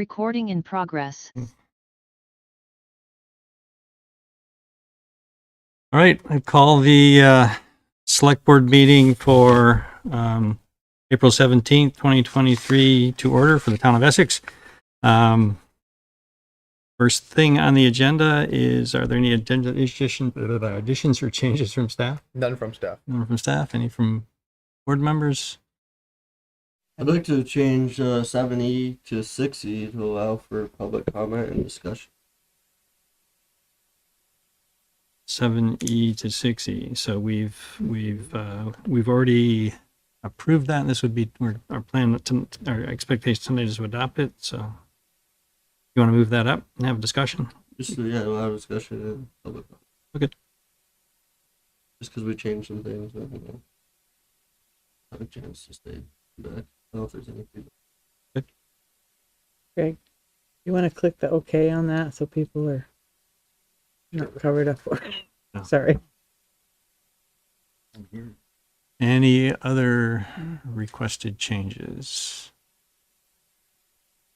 Recording in progress. All right, I call the select board meeting for April 17th, 2023 to order for the town of Essex. First thing on the agenda is, are there any additions or changes from staff? None from staff. None from staff? Any from board members? I'd like to change 7E to 6E to allow for public comment and discussion. 7E to 6E. So we've already approved that, and this would be our plan. Our expectation tonight is to adopt it. So you want to move that up and have a discussion? Just to, yeah, allow discussion and public comment. Okay. Just because we changed some things, but, you know, have a chance to stay back. I don't know if there's any feedback. Greg, you want to click the OK on that so people are not covered up? No. Sorry. Any other requested changes?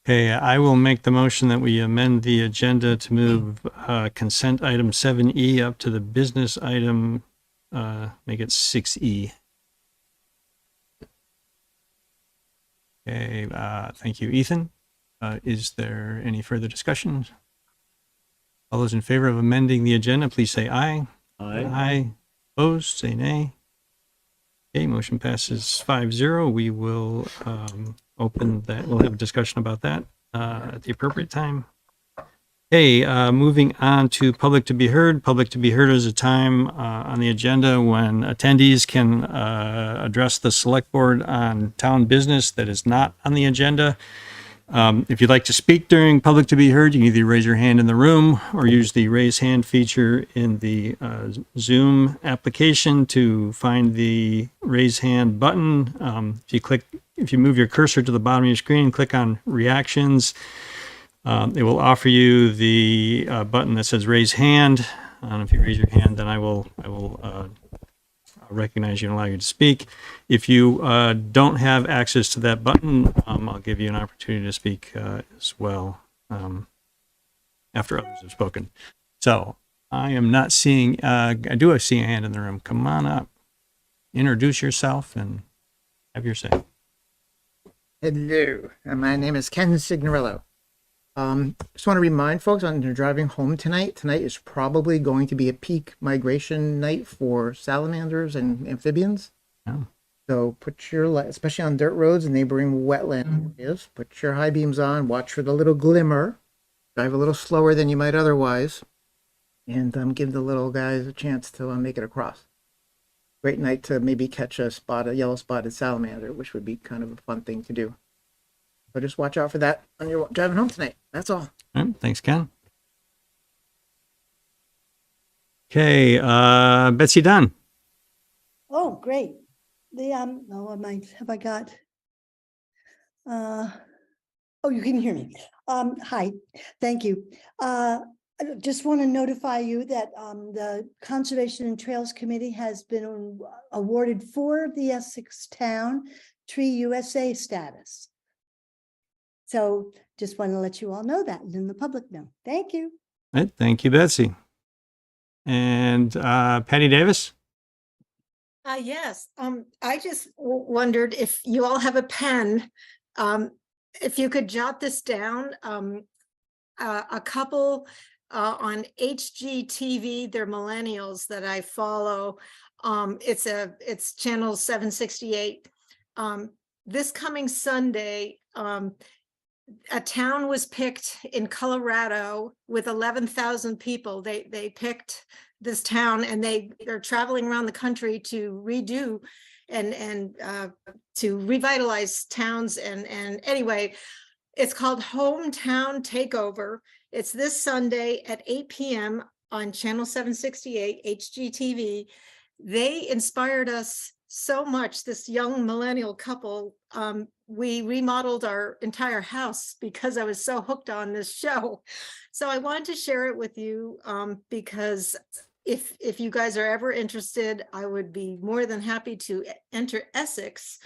Okay, I will make the motion that we amend the agenda to move consent item 7E up to the business item, make it 6E. Okay, thank you, Ethan. Is there any further discussion? All those in favor of amending the agenda, please say aye. Aye. Opposed, say nay. Okay, motion passes 5-0. We will open that. We'll have a discussion about that at the appropriate time. Okay, moving on to public to be heard. Public to be heard is a time on the agenda when attendees can address the select board on town business that is not on the agenda. If you'd like to speak during public to be heard, you can either raise your hand in the room or use the raise hand feature in the Zoom application to find the raise hand button. If you move your cursor to the bottom of your screen, click on reactions. It will offer you the button that says raise hand. If you raise your hand, then I will recognize you and allow you to speak. If you don't have access to that button, I'll give you an opportunity to speak as well after others have spoken. So I am not seeing, I do see a hand in the room. Come on up, introduce yourself and have your say. Hello, my name is Ken Signorello. Just want to remind folks on their driving home tonight is probably going to be a peak migration night for salamanders and amphibians. Oh. So put your, especially on dirt roads and neighboring wetland areas, put your high beams on, watch for the little glimmer, drive a little slower than you might otherwise, and give the little guys a chance to make it across. Great night to maybe catch a yellow spotted salamander, which would be kind of a fun thing to do. So just watch out for that on your driving home tonight. That's all. All right, thanks, Ken. Okay, Betsy Dunn. Oh, great. The have I got? Oh, you can hear me. Hi, thank you. I just want to notify you that the Conservation and Trails Committee has been awarded for the Essex Town Tree USA status. So just want to let you all know that and then the public know. Thank you. All right, thank you, Betsy. And Patty Davis. Yes. I just wondered if you all have a pen, if you could jot this down. A couple on HGTV, they're millennials that I follow. It's channel 768. This coming Sunday, a town was picked in Colorado with 11,000 people. They picked this town and they're traveling around the country to redo and to revitalize towns. And anyway, it's called Hometown Takeover. It's this Sunday at 8 p.m. on channel 768 HGTV. They inspired us so much, this young millennial couple. We remodeled our entire house because I was so hooked on this show. So I wanted to share it with you because if you guys are ever interested, I would be more than happy to enter Essex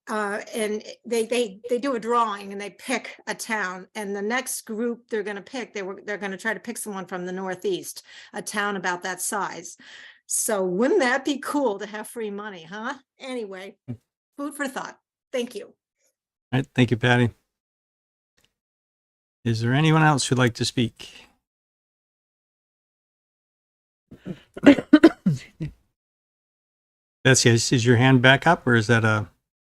and they do a drawing and they pick a town, and the next group they're going to pick, they're going to try to pick someone from the Northeast, a town about that size. So wouldn't that be cool to have free money, huh? Anyway, food for thought. Thank you. All right. Thank you, Patty. Is there anyone else who'd like to speak? Betsy, is your hand back up, or is that a?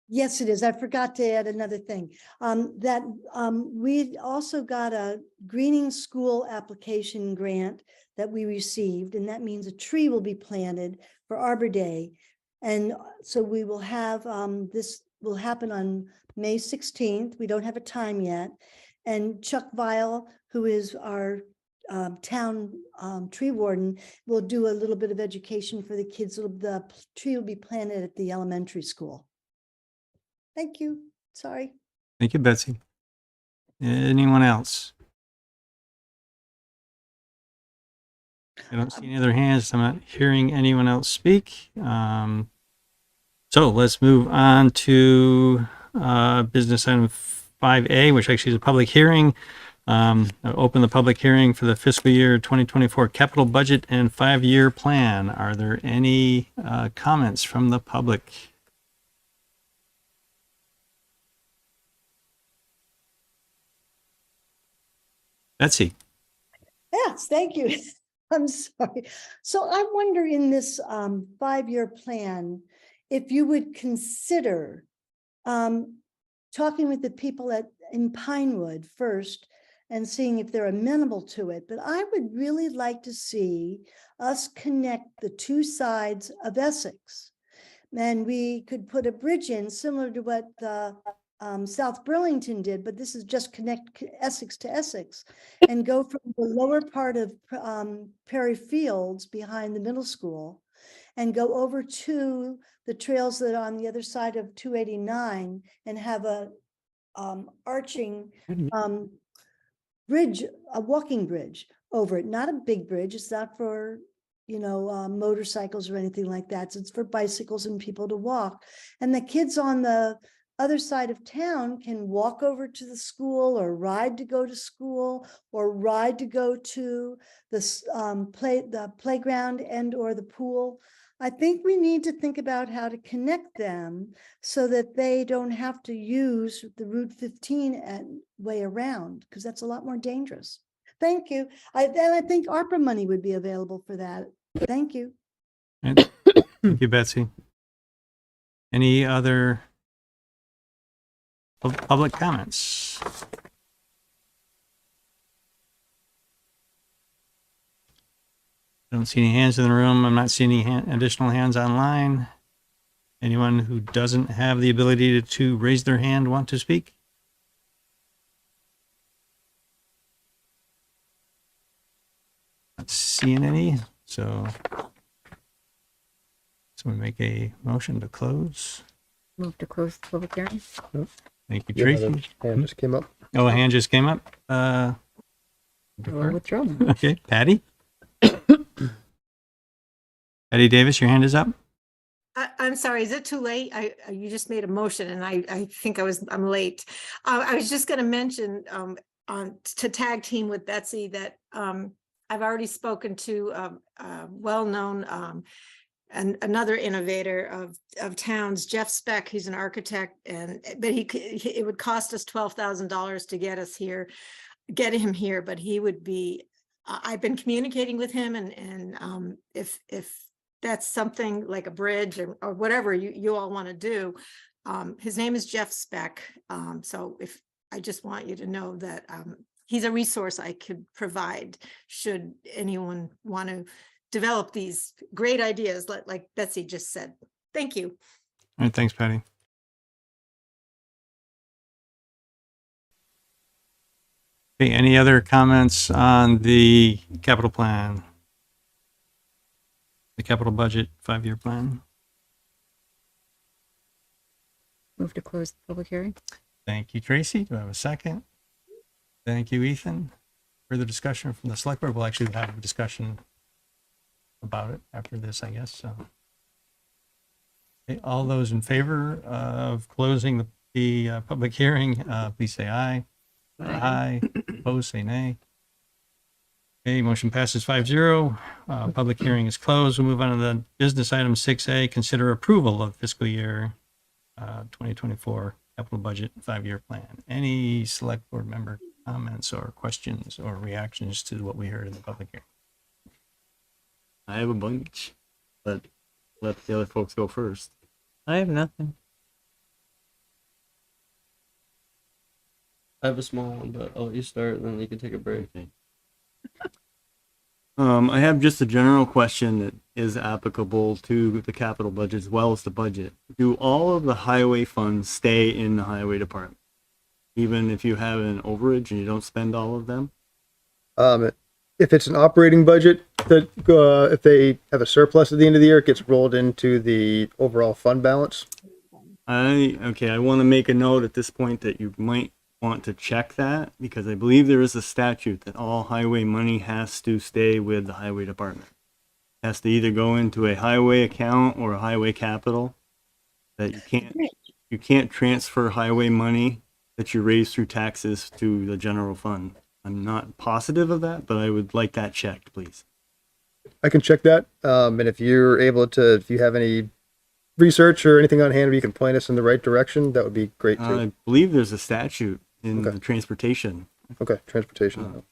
Yes, it is. I forgot to add another thing. We also got a greening school application grant that we received, and that means a tree will be planted for Arbor Day. And so we will have, this will happen on May 16th. We don't have a time yet. And Chuck Vile, who is our town tree warden, will do a little bit of education for the kids. The tree will be planted at the elementary school. Thank you. Sorry. Thank you, Betsy. Anyone else? I don't see any other hands. I'm not hearing anyone else speak. So let's move on to business item 5A, which actually is a public hearing. I'll open the public hearing for the fiscal year 2024 capital budget and 5-year plan. Are there any comments from the public? Betsy. Yes, thank you. I'm sorry. So I wonder in this 5-year plan, if you would consider talking with the people in Pinewood first and seeing if they're amenable to it. But I would really like to see us connect the two sides of Essex. And we could put a bridge in similar to what South Burlington did, but this is just connect Essex to Essex and go from the lower part of Perry Fields behind the middle school and go over to the trails that are on the other side of 289 and have a arching bridge, a walking bridge over it. Not a big bridge. It's not for, motorcycles or anything like that. It's for bicycles and people to walk. And the kids on the other side of town can walk over to the school or ride to go to school or ride to go to the playground and or the pool. I think we need to think about how to connect them so that they don't have to use the Route 15 way around, because that's a lot more dangerous. Thank you. I think ARPA money would be available for that. Thank you. Thank you, Betsy. Any other public comments? I don't see any hands in the room. I'm not seeing any additional hands online. Anyone who doesn't have the ability to raise their hand want to speak? Not seeing any. So we make a motion to close. Move to close the public hearing. Thank you, Yeah, Tracy. the hand just came up. Oh, a hand just came up. We'll withdraw them. Okay, Patty. Patty Davis, your hand is up. I'm sorry, is it too late? You just made a motion and I think I'm late. I was just going to mention to tag team with Betsy that I've already spoken to a well-known and another innovator of towns, Jeff Speck. He's an architect, but it would cost us $12,000 to get him here, but he would be. I've been communicating with him, and if that's something like a bridge or whatever you all want to do, his name is Jeff Speck. So if I just want you to know that he's a resource I could provide should anyone want to develop these great ideas like Betsy just said. Thank you. All right, thanks, Patty. Okay, any other comments on the capital plan? The capital budget 5-year plan? Move to close the public hearing. Thank you, Tracy. Do I have a second? Thank you, Ethan. Further discussion from the select board? We'll actually have a discussion about it after this, I guess. So, Okay, all those in favor of closing the public hearing, please say aye. Aye. Opposed, say nay. Okay, motion passes 5-0. Public hearing is closed. We'll move on to the business item 6A, consider approval of fiscal year 2024 capital budget 5-year plan. Any select board member comments or questions or reactions to what we heard in the public hearing? I have a bunch, but let the other folks go first. I have nothing. I have a small one, but I'll let you start, and then you can take a break. Okay. I have just a general question that is applicable to the capital budget as well as the budget. Do all of the highway funds stay in the highway department? Even if you have an overage and you don't spend all of them? If it's an operating budget, that if they have a surplus at the end of the year, it gets rolled into the overall fund balance. I want to make a note at this point that you might want to check that, because I believe there is a statute that all highway money has to stay with the highway department. It has to either go into a highway account or a highway capital. That you can't transfer highway money that you raise through taxes to the general fund. I'm not positive of that, but I would like that checked, please. I can check that. And if you're able to, if you have any research or anything on hand where you can point us in the right direction, that would be great too. I believe there's a statute in Okay. the transportation Okay, transportation.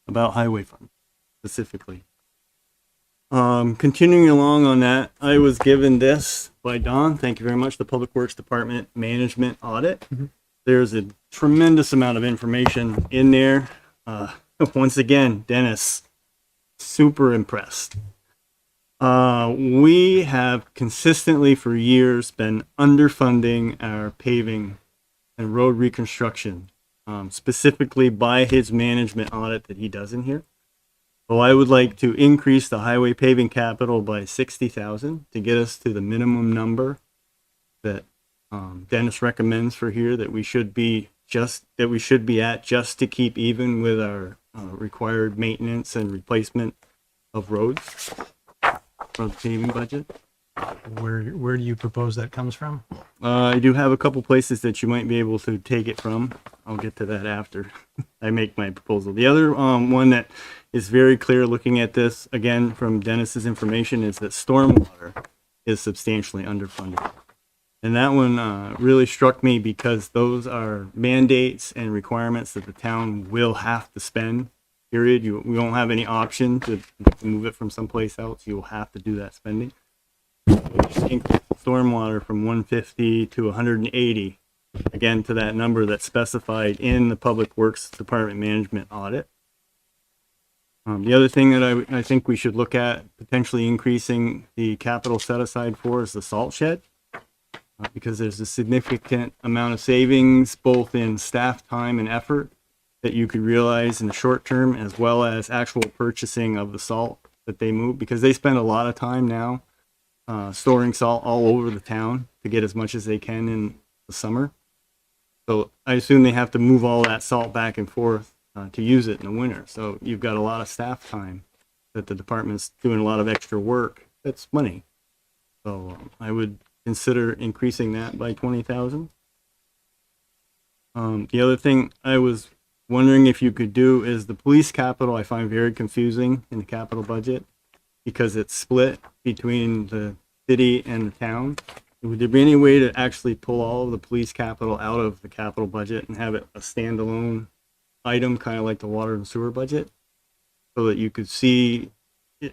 about highway funds specifically. Continuing along on that, I was given this by Don. Thank you very much. The Public Works Department Management Audit. There's a tremendous amount of information in there. Once again, Dennis, super impressed. We have consistently for years been underfunding our paving and road reconstruction, specifically by his management audit that he does in here. So I would like to increase the highway paving capital by 60,000 to get us to the minimum number that Dennis recommends for here, that we should be at just to keep even with our required maintenance and replacement of roads for the paving budget. Where do you propose that comes from? I do have a couple places that you might be able to take it from. I'll get to that after I make my proposal. The other one that is very clear looking at this, again, from Dennis's information, is that stormwater is substantially underfunded. And that one really struck me because those are mandates and requirements that the town will have to spend, period. We won't have any option to move it from someplace else. You will have to do that spending. Increase stormwater from 150 to 180, again, to that number that's specified in the Public Works Department Management Audit. The other thing that I think we should look at potentially increasing the capital set aside for is the salt shed, because there's a significant amount of savings both in staff time and effort that you could realize in the short term, as well as actual purchasing of the salt that they move, because they spend a lot of time now storing salt all over the town to get as much as they can in the summer. So I assume they have to move all that salt back and forth to use it in the winter. So you've got a lot of staff time that the department's doing a lot of extra work. That's money. So I would consider increasing that by 20,000. The other thing I was wondering if you could do is the police capital. I find very confusing in the capital budget because it's split between the city and the town. Would there be any way to actually pull all of the police capital out of the capital budget and have it a standalone item, kind of like the water and sewer budget, so that you could see,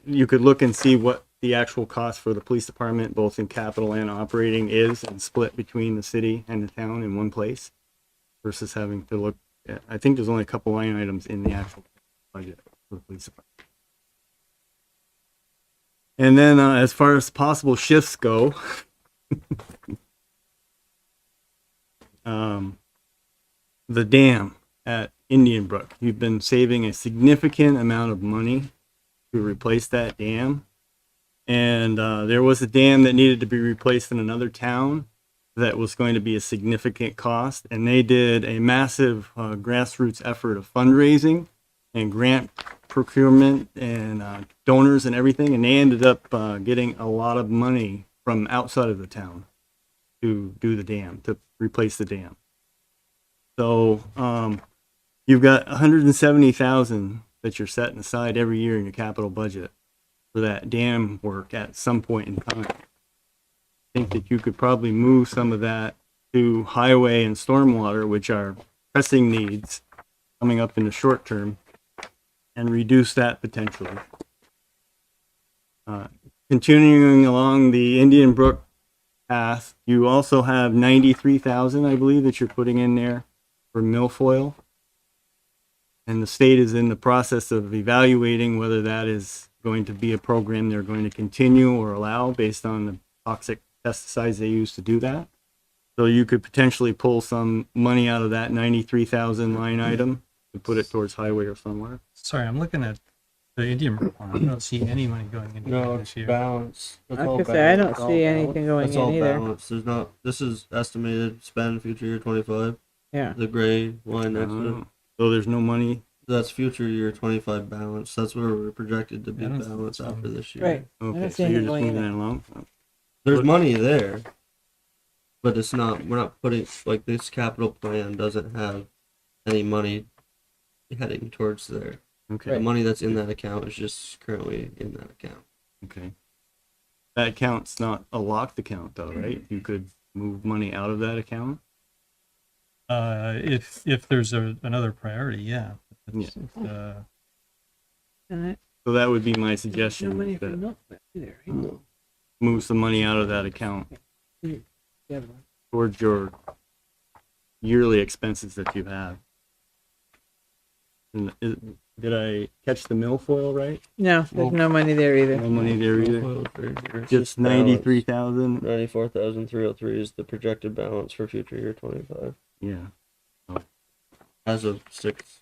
you could look and see what the actual cost for the police department, both in capital and operating, is, and split between the city and the town in one place, versus having to look at, I think there's only a couple line items in the actual budget for the police department. And then as far as possible shifts go, the dam at Indian Brook, you've been saving a significant amount of money to replace that dam. And there was a dam that needed to be replaced in another town that was going to be a significant cost. And they did a massive grassroots effort of fundraising and grant procurement and donors and everything. And they ended up getting a lot of money from outside of the town to do the dam, to replace the dam. So, you've got 170,000 that you're setting aside every year in your capital budget for that dam work at some point in time. I think that you could probably move some of that to highway and stormwater, which are pressing needs coming up in the short term, and reduce that potentially. Continuing along the Indian Brook path, you also have 93,000, I believe, that you're putting in there for milfoil. And the state is in the process of evaluating whether that is going to be a program they're going to continue or allow based on the toxic pesticides they use to do that. So you could potentially pull some money out of that 93,000 line item to put it towards highway or somewhere. Sorry, I'm looking at the Indian Brook one. I don't see any money going into No, that it's this year. balance. That's I all was gonna say, I balance. don't That's all see balance. anything going That's in all either. balance. There's not. This is estimated spend future year 25. Yeah. The gray line next to it. So there's no money. That's future year 25 balance. That's where we're projected to be I don't- balanced after this year. Right. I Okay, don't so see you're anything just going in moving there. it along. There's money there, but it's not. We're not putting like this capital plan doesn't have any money heading towards there. Okay. The money that's in that account is just currently in that account. Okay. That account's not a locked account though, right? You could move money out of that account? If there's another priority, yeah. It's, And So that would be my no suggestion, money for that milk either. right? No. move some money out of that account Yeah. towards your yearly expenses that you have. And did I catch the milfoil right? No, there's no money there either. No money there either. It's Just 93,000. 94,303 is the projected balance for future year 25 Yeah. as of 6.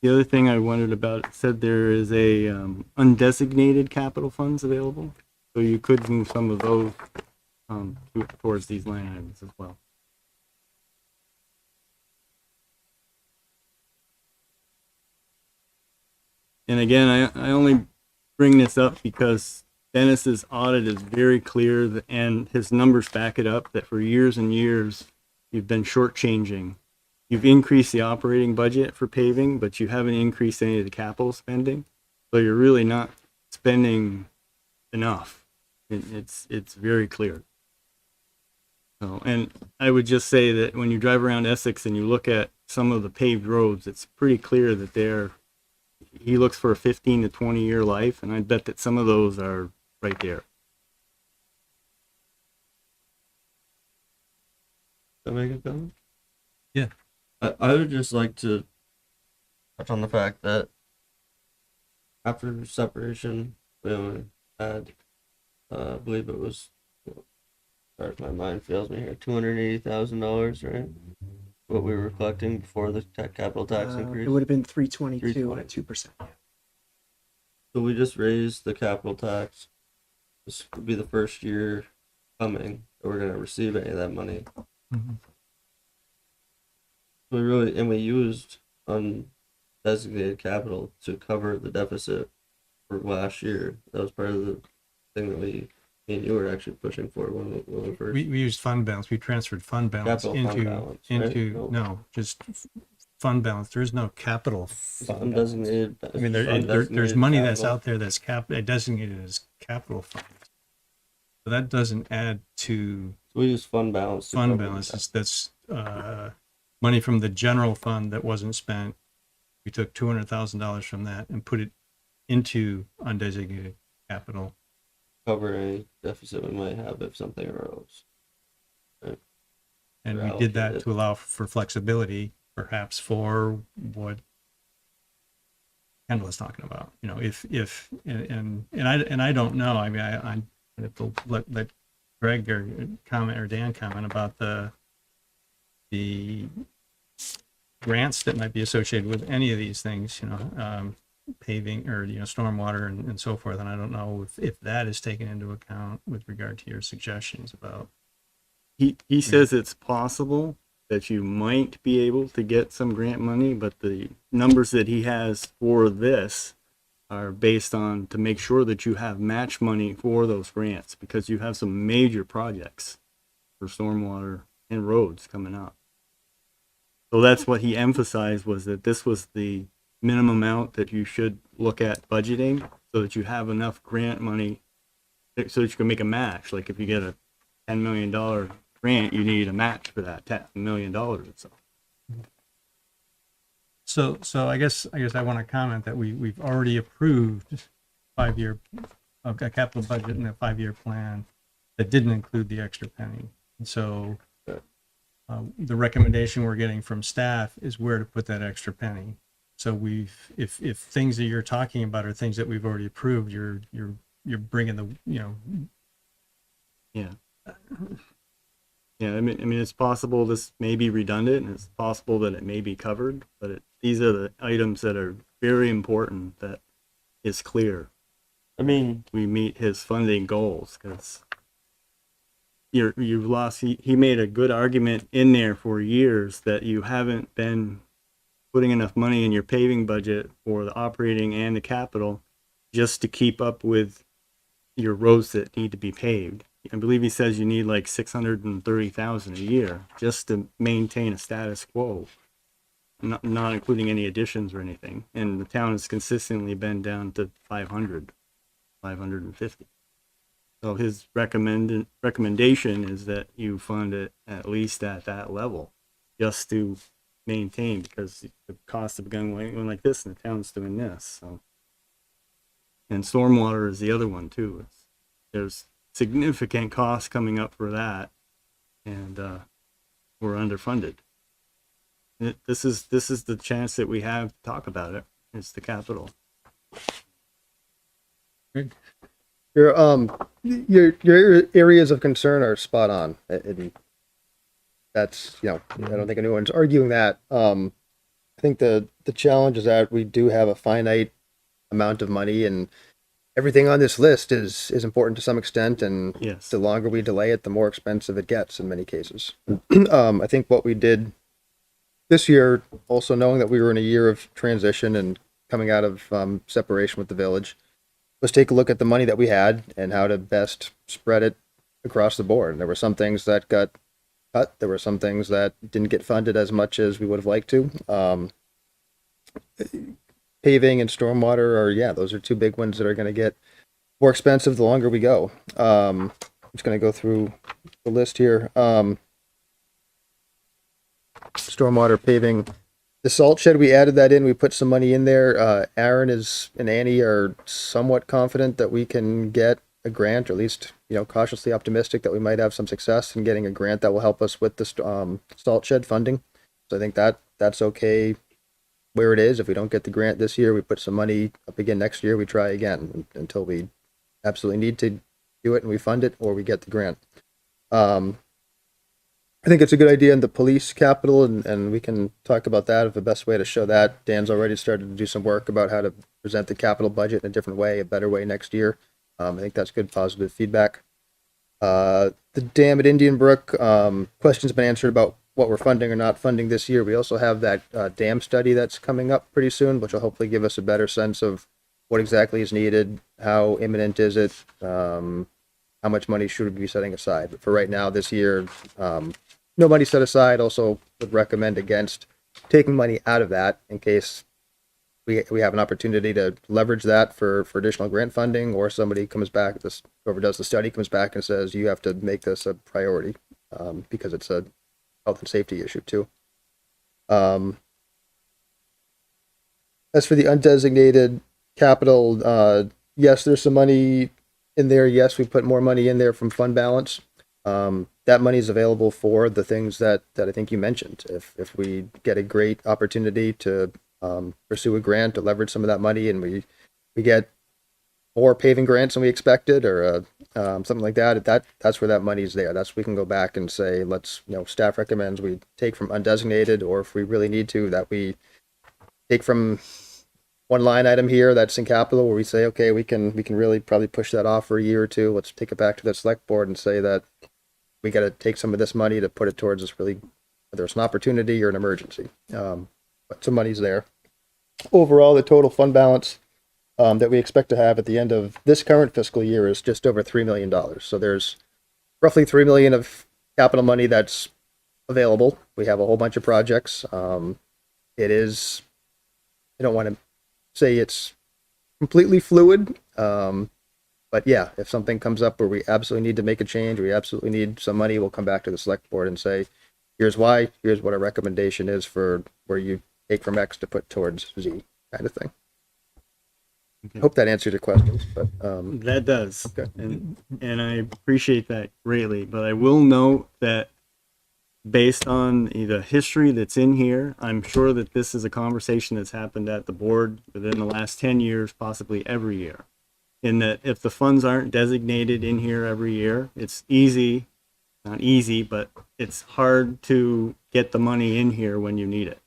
The other thing I wondered about, it said there is a undesignated capital funds available, so you could move some of those towards these line items as well. And again, I only bring this up because Dennis's audit is very clear and his numbers back it up that for years and years, you've been shortchanging. You've increased the operating budget for paving, but you haven't increased any of the capital spending. So you're really not spending enough. It's very clear. So, and I would just say that when you drive around Essex and you look at some of the paved roads, it's pretty clear that he looks for a 15 to 20 year life, and I bet that some of those are right there. Can I make a comment? Yeah. I would just like to touch on the fact that after separation, we only had, I believe it was, sorry if my mind fails me here, $280,000, right? What we were collecting before the capital tax increase. It would have been 322 320. at 2%. So we just raised the capital tax. This would be the first year coming that we're gonna receive any of that money. Mhm. We used undesignated capital to cover the deficit for last year. That was part of the thing that me and you were actually pushing for when we first. We used fund balance. We transferred fund balance Capital fund into balance, right? no, just fund balance. There's no capital It's fund balance. undesignated. I mean, there's undesignated money that's capital. out there that's designated as capital funds. So that doesn't add to So we use fund balance. to fund cover balance. That's money from the general fund that wasn't spent. We took $200,000 from that and put it into undesignated capital. cover any deficit we might have if something arose. And Or we did that allocated. to allow for flexibility, perhaps for what Kendall was talking about. You know, if and I don't know. I mean, I have to let Greg or comment or Dan comment about the grants that might be associated with any of these things. You know, paving or stormwater and so forth. And I don't know if that is taken into account with regard to your suggestions about. He says it's possible that you might be able to get some grant money, but the numbers that he has for this are based on to make sure that you have match money for those grants, because you have some major projects for stormwater and roads coming up. So that's what he emphasized, was that this was the minimum amount that you should look at budgeting, so that you have enough grant money so that you can make a match. Like if you get a $10 million grant, you need a match for that $10 million or so. So I guess I want to comment that we've already approved 5-year a capital budget and a 5-year plan that didn't include the extra penny. And so the recommendation we're getting from staff is where to put that extra penny. So if things that you're talking about are things that we've already approved, you're bringing the, Yeah. Yeah, I mean, it's possible this may be redundant, and it's possible that it may be covered, but these are the items that are very important that is clear. I mean, We meet his funding goals, because you've lost. He made a good argument in there for years that you haven't been putting enough money in your paving budget for the operating and the capital just to keep up with your roads that need to be paved. I believe he says you need like 630,000 a year just to maintain a status quo, not including any additions or anything. And the town has consistently been down to 500, 550. So his recommendation is that you fund it at least at that level, just to maintain, because the cost of going like this and the town's doing this. So, and stormwater is the other one too. There's significant costs coming up for that, and we're underfunded. This is the chance that we have to talk about it. It's the capital. Your areas of concern are spot on. And that's, I don't think anyone's arguing that. I think the challenge is that we do have a finite amount of money, and everything on this list is important to some extent, and Yes. the longer we delay it, the more expensive it gets in many cases. I think what we did this year, also knowing that we were in a year of transition and coming out of separation with the village, was take a look at the money that we had and how to best spread it across the board. There were some things that got cut. There were some things that didn't get funded as much as we would have liked to. Paving and stormwater are, those are two big ones that are going to get more expensive the longer we go. I'm just going to go through the list here. Stormwater, paving, the salt shed, we added that in. We put some money in there. Aaron and Annie are somewhat confident that we can get a grant, or at least, cautiously optimistic that we might have some success in getting a grant that will help us with the salt shed funding. So I think that's okay where it is. If we don't get the grant this year, we put some money up again next year. We try again until we absolutely need to do it and we fund it, or we get the grant. I think it's a good idea in the police capital, and we can talk about that of the best way to show that. Dan's already started to do some work about how to present the capital budget in a different way, a better way next year. I think that's good, positive feedback. The dam at Indian Brook, questions been answered about what we're funding or not funding this year. We also have that dam study that's coming up pretty soon, which will hopefully give us a better sense of what exactly is needed, how imminent is it, how much money should we be setting aside. But for right now, this year, no money set aside. Also would recommend against taking money out of that in case we have an opportunity to leverage that for additional grant funding, or somebody comes back, whoever does the study comes back and says, you have to make this a priority because it's a health and safety issue too. As for the undesignated capital, yes, there's some money in there. Yes, we put more money in there from fund balance. That money is available for the things that I think you mentioned. If we get a great opportunity to pursue a grant to leverage some of that money, and we get more paving grants than we expected, or something like that, that's where that money is there. That's, we can go back and say, let's, staff recommends we take from undesignated, or if we really need to, that we take from one line item here that's in capital, where we say, okay, we can really probably push that off for a year or two. Let's take it back to the select board and say that we got to take some of this money to put it towards this, really, whether it's an opportunity or an emergency. But some money's there. Overall, the total fund balance that we expect to have at the end of this current fiscal year is just over $3 million. So there's roughly 3 million of capital money that's available. We have a whole bunch of projects. It is, I don't want to say it's completely fluid. But yeah, if something comes up where we absolutely need to make a change, we absolutely need some money, we'll come back to the select board and say, here's why, here's what our recommendation is for where you take from X to put towards Z, kind of thing. Okay. Hope that answered your questions, but That does. Okay. And I appreciate that greatly, but I will note that based on the history that's in here, I'm sure that this is a conversation that's happened at the board within the last 10 years, possibly every year. In that if the funds aren't designated in here every year, it's easy, not easy, but it's hard to get the money in here when you need it.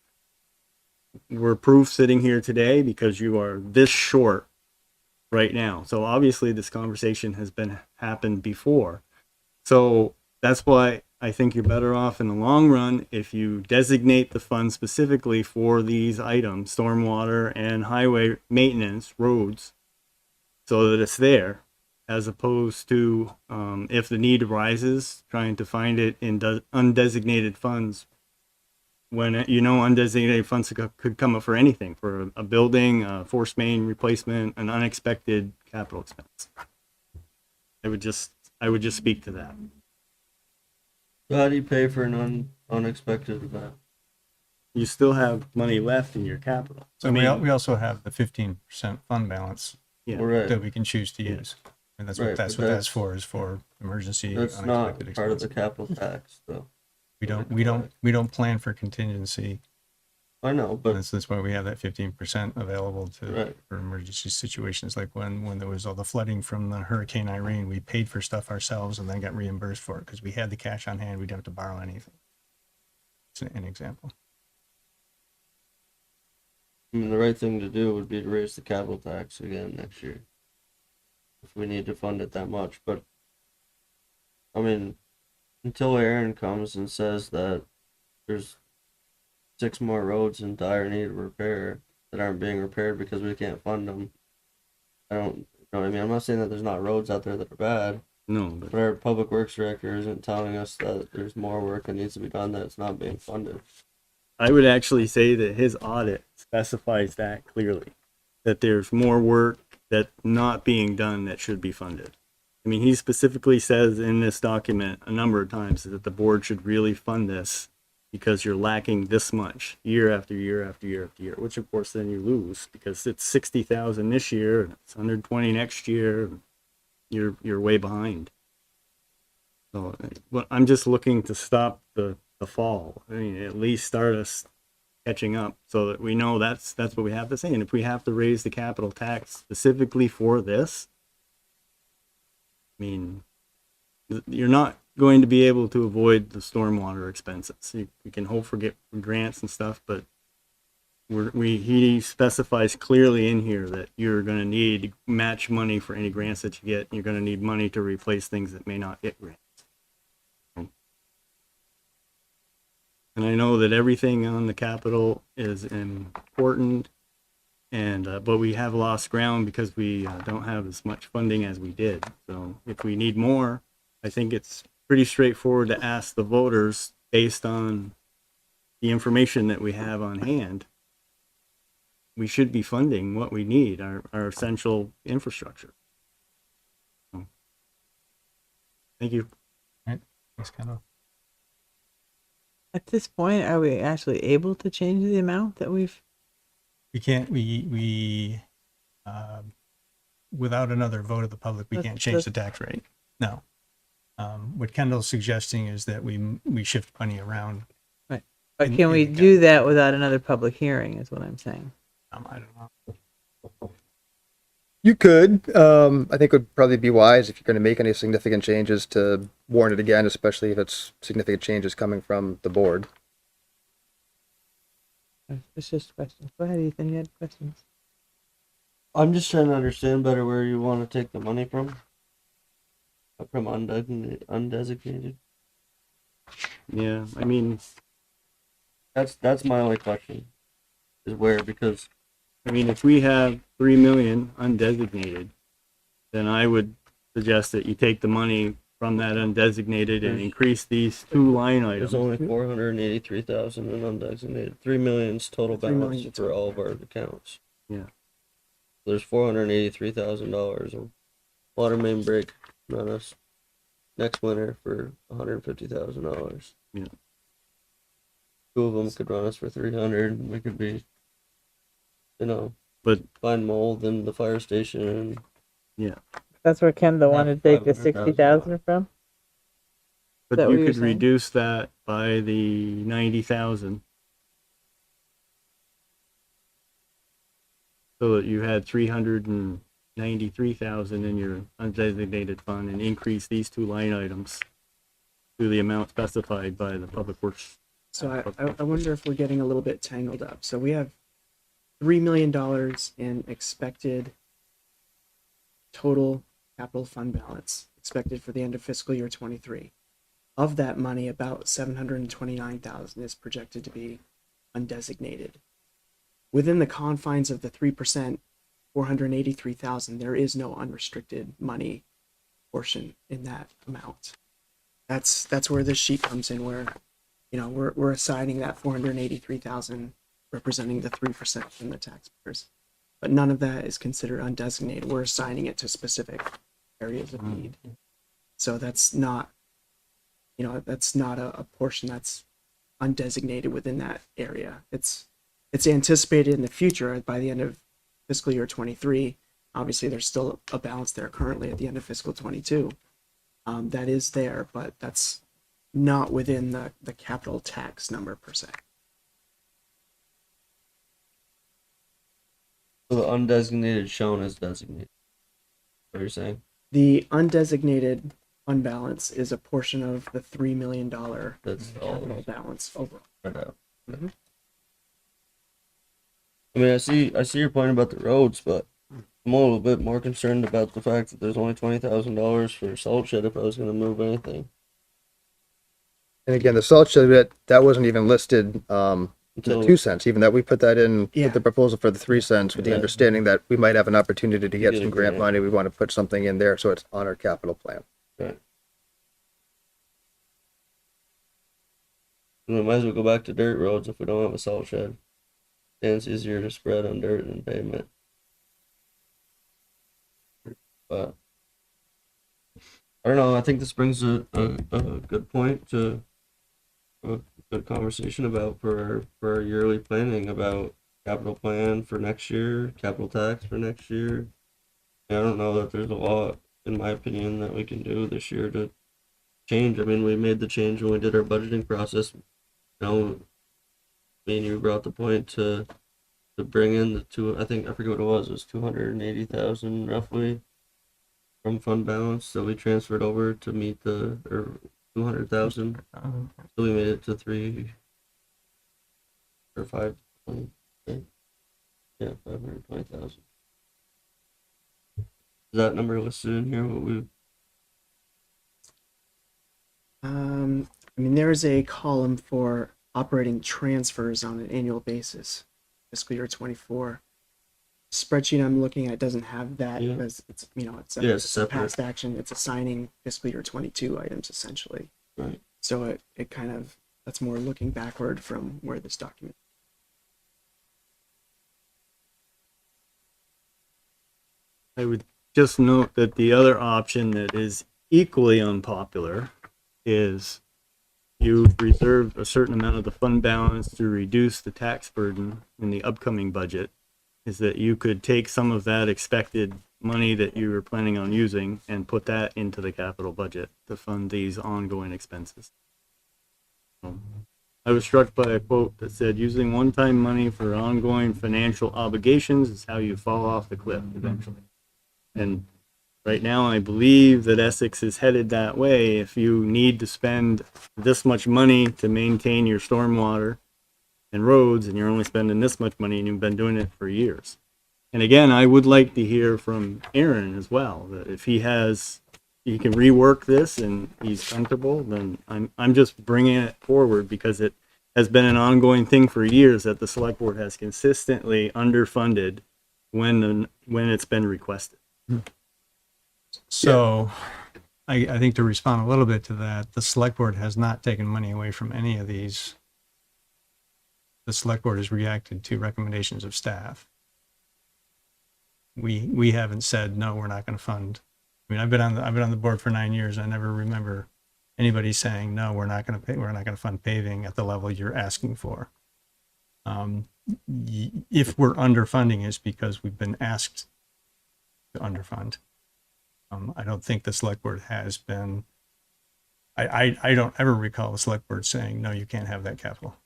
We're proof sitting here today because you are this short right now. So obviously this conversation has been happened before. So that's why I think you're better off in the long run if you designate the fund specifically for these items, stormwater and highway maintenance, roads, so that it's there, as opposed to if the need arises, trying to find it in undesignated funds when undesignated funds could come up for anything, for a building, a force main replacement, an unexpected capital expense. I would just speak to that. So how do you pay for an unexpected event? You still have money left in your capital. So we also have the 15% fund balance Yeah. Right. that we can choose to Yeah. use. And that's Right, what that's but what that's for, is for emergency That's unexpected not part of the expenses. capital tax, though. We don't plan for contingency. I know, but That's why we have that 15% available Right. for emergency situations, like when there was all the flooding from the Hurricane Irene. We paid for stuff ourselves and then got reimbursed for it because we had the cash on hand. We didn't have to borrow anything. It's an example. I mean, the right thing to do would be to raise the capital tax again next year. If we need to fund it that much. But, I mean, until Aaron comes and says that there's 6 more roads in dire need of repair that aren't being repaired because we can't fund them, I don't, you know what I mean? I'm not saying that there's not roads out there that are bad, No, but but our public works director isn't telling us that there's more work that needs to be done that's not being funded. I would actually say that his audit specifies that clearly, that there's more work that's not being done that should be funded. I mean, he specifically says in this document a number of times that the board should really fund this because you're lacking this much year after year after year after year, which of course then you lose because it's 60,000 this year and it's 120 next year. You're way behind. So, but I'm just looking to stop the fall. I mean, at least start us catching up so that we know that's what we have to say. And if we have to raise the capital tax specifically for this, I mean, you're not going to be able to avoid the stormwater expenses. You can hope for grants and stuff, but he specifies clearly in here that you're going to need match money for any grants that you get. You're going to need money to replace things that may not get grants. And I know that everything on the capital is important, and but we have lost ground because we don't have as much funding as we did. So if we need more, I think it's pretty straightforward to ask the voters based on the information that we have on hand. We should be funding what we need, our essential infrastructure. So, thank you. Thanks, Kendall. At this point, are we actually able to change the amount that we've? We can't, without another vote of the public, we That's- can't change the tax rate. No. What Kendall's suggesting is that we shift money around. But in- can in we the do that without another public hearing is what I'm saying. I don't know. you could. I think it would probably be wise if you're going to make any significant changes to warn it again, especially if it's significant changes coming from the board. It's just questions. Go ahead, Ethan, you had questions. I'm just trying to understand better where you want to take the money from. From undesignated. Yeah, I mean, That's my only question. Is where, because I mean, if we have 3 million undesignated, then I would suggest that you take the money from that undesignated and increase these two line There's items. only 483,000 in undesignated. 3 million's total 3 balance million for all of our accounts. Yeah. There's $483,000 of water main break run us next winter for $150,000. Yeah. Two of them could run us for 300. And we could be, But find mold in the fire station. And yeah, That's where Kendall Not wanted to take the 500,000. 60,000 from? but that what you you're could saying? reduce that by the 90,000. So that you had 393,000 in your undesignated fund and increase these two line items to the amount specified by the Public Works. So I wonder if we're getting a little bit tangled up. So we have $3 million in expected total capital fund balance expected for the end of fiscal year 23. Of that money, about 729,000 is projected to be undesignated. Within the confines of the 3%, 483,000, there is no unrestricted money portion in that amount. That's where this sheet comes in, where we're assigning that 483,000 representing the 3% from the taxpayers, but none of that is considered undesignated. We're assigning it to specific areas of need. So that's not a portion that's undesignated within that area. It's anticipated in the future by the end of fiscal year 23. Obviously, there's still a balance there currently at the end of fiscal 22. That is there, but that's not within the capital tax number per se. so the undesignated shown as designated. What you're saying? The undesignated fund balance is a portion of the $3 million That's all capital balance overall. spread out. Mhm. I mean, I see your point about the roads, but I'm a little bit more concerned about the fact that there's only $20,000 for salt shed if I was going to move anything. And again, the salt shed, that wasn't even listed, the Until 2 cents, even that we put that in Yeah. with the proposal for the 3 cents with the Yeah. understanding that we might have an opportunity to get Get a some grant grant. money. We want to put something in there so it's on our capital plan. Right. We might as well go back to dirt roads if we don't have a salt shed. And it's easier to spread on dirt than pavement. But I don't know. I think this brings a good point to a good conversation about for our yearly planning about capital plan for next year, capital tax for next year. And I don't know that there's a lot, in my opinion, that we can do this year to change. I mean, we made the change when we did our budgeting process. Me and you brought the point to bring in the two. I forget what it was. It was 280,000 roughly from fund balance that we transferred over to meet the 200,000. So we made it to 3 or 5. Yeah, 520,000. Is that number listed in here? What we? I mean, there is a column for operating transfers on an annual basis, fiscal year 24. Spreadsheet I'm looking at doesn't have that Yeah. because it's it's Yeah, it's a separate. past action. It's assigning fiscal year 22 items essentially. Right. So it kind of, that's more looking backward from where this document. I would just note that the other option that is equally unpopular is you reserve a certain amount of the fund balance to reduce the tax burden in the upcoming budget, is that you could take some of that expected money that you were planning on using and put that into the capital budget to fund these ongoing expenses. I was struck by a quote that said, using one-time money for ongoing financial obligations is how you fall off the cliff eventually. And right now, I believe that Essex is headed that way. If you need to spend this much money to maintain your stormwater and roads, and you're only spending this much money, and you've been doing it for years. And again, I would like to hear from Aaron as well, that if he can rework this and he's comfortable, then I'm just bringing it forward because it has been an ongoing thing for years that the select board has consistently underfunded when it's been requested. So I think to respond a little bit to that, the select board has not taken money away from any of these. The select board has reacted to recommendations of staff. We haven't said, no, we're not going to fund. I mean, I've been on the board for 9 years. I never remember anybody saying, no, we're not going to fund paving at the level you're asking for. If we're underfunding, it's because we've been asked to underfund. I don't think the select board has been, I don't ever recall the select board saying, no, you can't have that capital.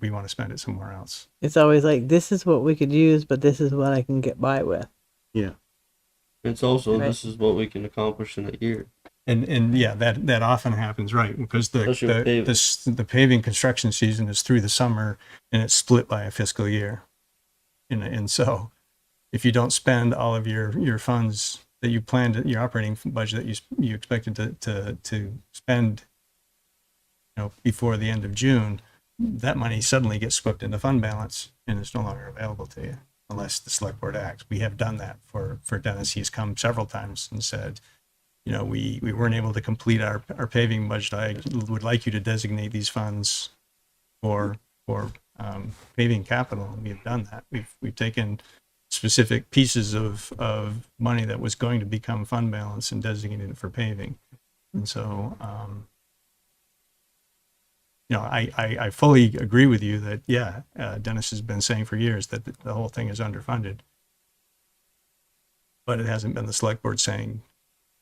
We want to spend it somewhere else. It's always like, this is what we could use, but this is what I can get by with. Yeah. It's also, Right. this is what we can accomplish in a year. And yeah, that often happens, right? Because Especially with paving. the paving construction season is through the summer and it's split by a fiscal year. And so if you don't spend all of your funds that you planned, your operating budget that you expected to spend, before the end of June, that money suddenly gets swept into fund balance and it's no longer available to you unless the select board acts. We have done that for Dennis. He's come several times and said, we weren't able to complete our paving budget. I would like you to designate these funds for paving capital. And we have done that. We've taken specific pieces of money that was going to become fund balance and designated it for paving. And so, I fully agree with you that, Dennis has been saying for years that the whole thing is underfunded. But it hasn't been the select board saying,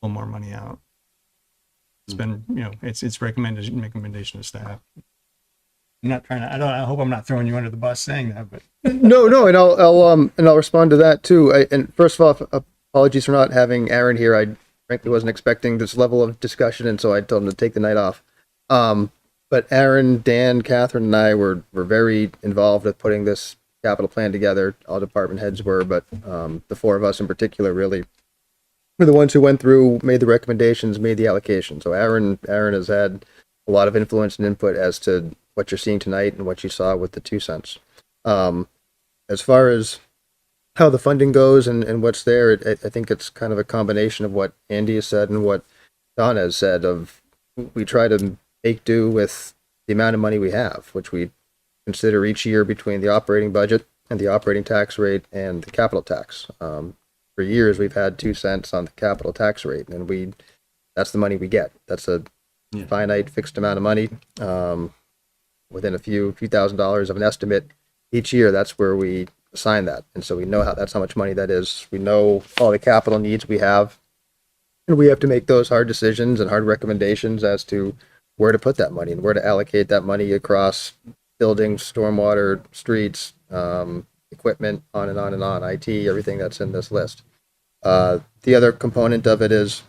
pull more money out. It's been, it's recommendation of staff. I'm not trying to, I hope I'm not throwing you under the bus saying that, but. No, and I'll respond to that too. And first of all, apologies for not having Aaron here. I frankly wasn't expecting this level of discussion, and so I told him to take the night off. But Aaron, Dan, Catherine, and I were very involved with putting this capital plan together. All department heads were, but the four of us in particular really were the ones who went through, made the recommendations, made the allocation. So Aaron has had a lot of influence and input as to what you're seeing tonight and what you saw with the 2 cents. As far as how the funding goes and what's there, I think it's kind of a combination of what Andy has said and what Don has said. Of we try to make do with the amount of money we have, which we consider each year between the operating budget and the operating tax rate and the capital tax. For years, we've had 2 cents on the capital tax rate, and that's the money we get. That's a finite fixed amount of money. Within a few $1,000s of an estimate each year, that's where we assign that. And so we know that's how much money that is. We know all the capital needs we have, and we have to make those hard decisions and hard recommendations as to where to put that money and where to allocate that money across buildings, stormwater, streets, equipment, on and on and on, IT, everything that's in this list. The other component of it is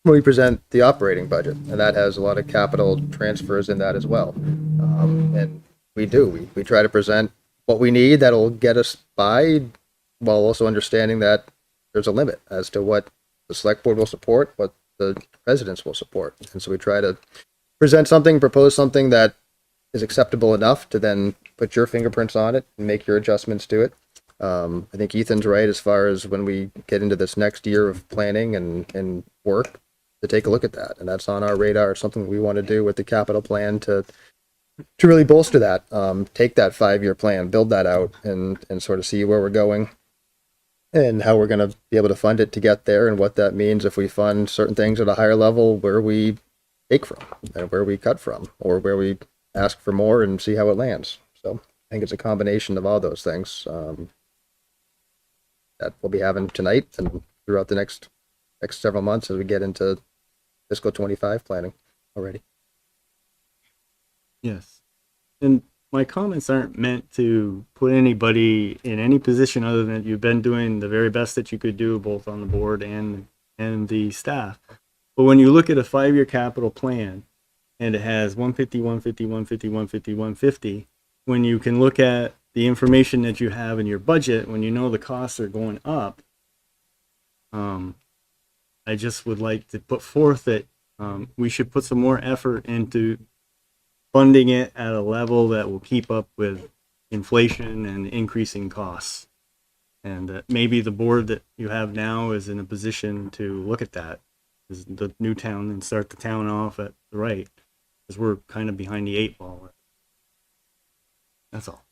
when we present the operating budget, and that has a lot of capital transfers in that as well. And we try to present what we need that'll get us by, while also understanding that there's a limit as to what the select board will support, what the residents will support. And so we try to present something, propose something that is acceptable enough to then put your fingerprints on it and make your adjustments to it. I think Ethan's right as far as when we get into this next year of planning and work to take a look at that. And that's on our radar, something we want to do with the capital plan to really bolster that, take that 5-year plan, build that out and sort of see where we're going and how we're going to be able to fund it to get there, and what that means if we fund certain things at a higher level, where we take from and where we cut from, or where we ask for more and see how it lands. So I think it's a combination of all those things that we'll be having tonight and throughout the next several months as we get into fiscal 25 planning already. Yes. And my comments aren't meant to put anybody in any position other than you've been doing the very best that you could do, both on the board and the staff. But when you look at a 5-year capital plan and it has 150, 150, 150, 150, 150, when you can look at the information that you have in your budget, when you know the costs are going up, I just would like to put forth that we should put some more effort into funding it at a level that will keep up with inflation and increasing costs. And maybe the board that you have now is in a position to look at that, is the new town, and start the town off at the right, because we're kind of behind the 8 ball. That's all.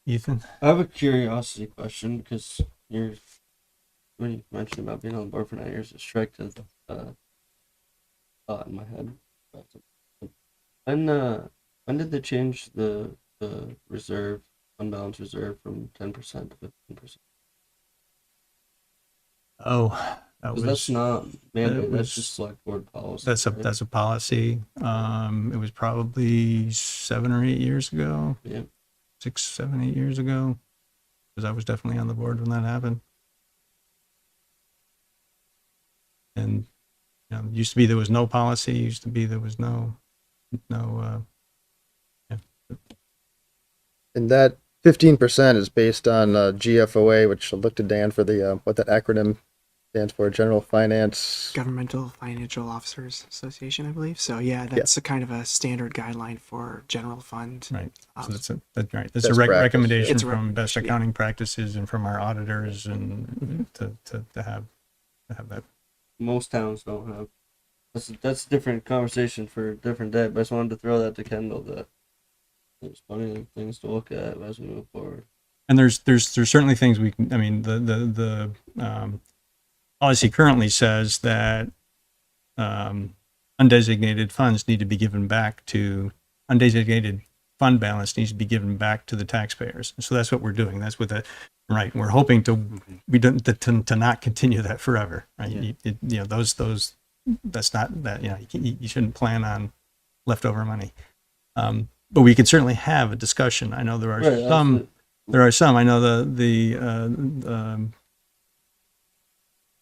Ethan? I have a curiosity question because when you mentioned about being on the board for 9 years, it struck a thought in my head. When did they change the reserve, unbalanced reserve from 10% to 15%? Oh, that Because that's was, not mandated, was- that's just select board policy. that's right? a policy. It was probably 7 or 8 years ago, Yeah. 6, 7, 8 years ago, because I was definitely on the board when that happened. And, you know, it used to be there was no policy, used to be there was no, And that 15% is based on GFOA, which I looked to Dan for the what that acronym stands for, General Finance. Governmental Financial Officers Association, I believe. So yeah, that's a kind of a standard guideline for general fund. right. Um, So that's right. That's a Best practice, yeah. recommendation It's a from best yeah. accounting practices and from our auditors, and to have that. Most towns don't have. That's a different conversation for a different day. But I just wanted to throw that to Kendall that there's plenty of things to look at as we move forward. And there's certainly things we can, I mean, the policy currently says that undesignated funds need to be given back to, undesignated fund balance needs to be given back to the taxpayers. So that's what we're doing. That's what that, right. We're hoping to not continue that forever, right? Yeah. You know, those, that's not that, you know, you shouldn't plan on leftover money. But we can certainly have a discussion. I know there are Right, that's some, it. there are some. I know the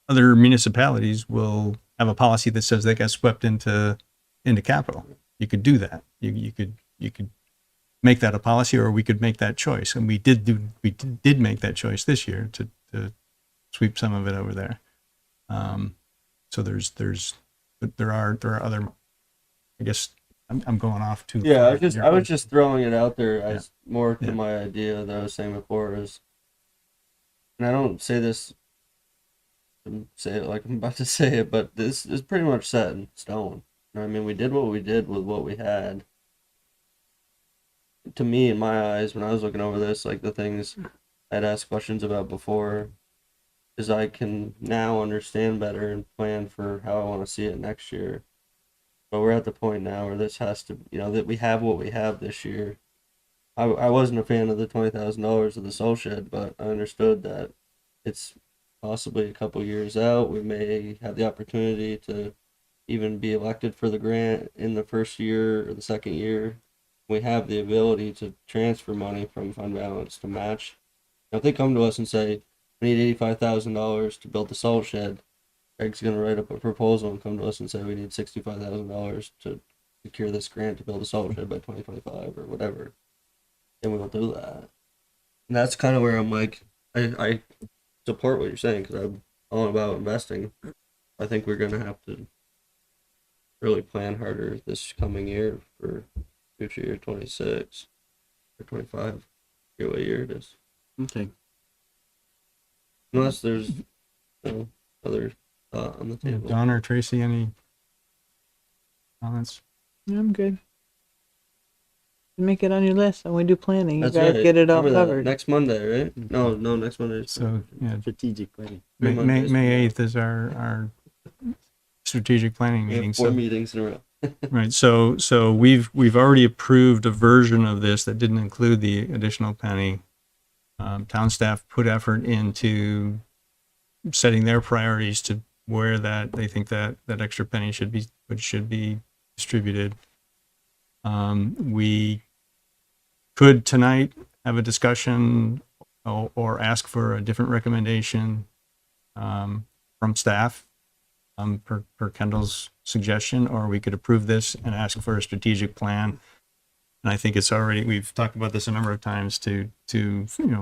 other municipalities will have a policy that says they got swept into capital. You could do that. You could make that a policy, or we could make that choice. And we did make that choice this year to sweep some of it over there. So but there are other, I guess I'm going off too. Yeah, far. I was just throwing it out there as more to my idea that I was saying before is, and I don't say this to say it like I'm about to say it, but this is pretty much set in stone. You know what I mean, we did what we did with what we had. To me, in my eyes, when I was looking over this, like the things I'd asked questions about before, is I can now understand better and plan for how I want to see it next year. But we're at the point now where this has to, you know, that we have what we have this year. I wasn't a fan of the $20,000 of the soul shed, but I understood that it's possibly a couple years out. We may have the opportunity to even be elected for the grant in the first year or the second year. We have the ability to transfer money from fund balance to match. Now, if they come to us and say, we need $85,000 to build the salt shed, Greg's going to write up a proposal and come to us and say we need $65,000 to secure this grant to build a salt shed by 2025 or whatever. And we will do that. And that's kind of where I'm like, I support what you're saying because I'm all about investing. I think we're going to have to really plan harder this coming year for future year 26 or 25. What year it is. Okay. Unless there's other on the table. Don or Tracy, any comments? I'm good. Make it on your list when we do planning. You That's gotta right. get it all Remember that. covered. Next Monday, right? No, next Monday. So yeah, Strategic planning. May Mondays. 8th is our strategic planning We have meeting. 4 So meetings in a row. right, so we've already approved a version of this that didn't include the additional penny. Town staff put effort into setting their priorities to where that they think that extra penny should be distributed. We could tonight have a discussion or ask for a different recommendation from staff per Kendall's suggestion, or we could approve this and ask for a strategic plan. And I think it's already, we've talked about this a number of times to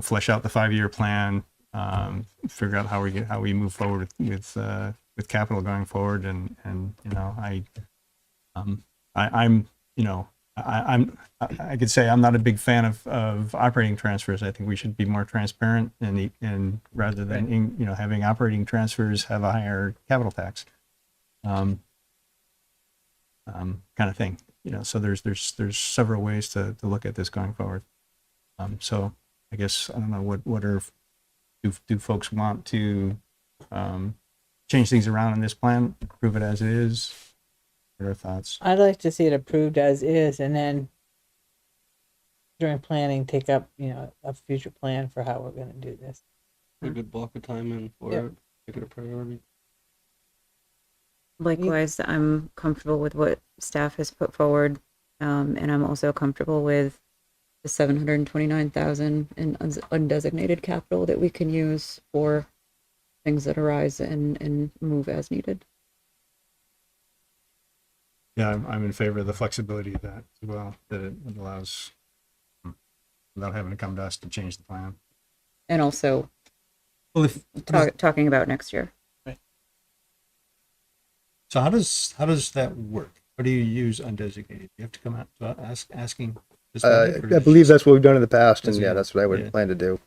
flesh out the 5-year plan, figure out how we move forward with capital going forward. And I'm you know, I could say I'm not a big fan of operating transfers. I think we should be more transparent and rather than, you know, having operating transfers have a higher capital tax. Kind of thing, you know, so there's several ways to look at this going forward. So I guess, I don't know, do folks want to change things around in this plan, approve it as it is? What are thoughts? I'd like to see it approved as is, and then during planning, take up, you know, a future plan for how we're gonna do this. A good block of time in for Yep. it. Make it a priority. Likewise, I'm comfortable with what staff has put forward, and I'm also comfortable with the 729,000 in undesignated capital that we can use for things that arise and move as needed. Yeah, I'm in favor of the flexibility of that as well, that it allows, without having to come to us to change the plan. And also Well, if, talking about next year. so how does that work? How do you use undesignated? You have to come out to asking this budget, or I is believe it that's what we've done in the past, and That's yeah, what- that's what I would yeah. plan to do.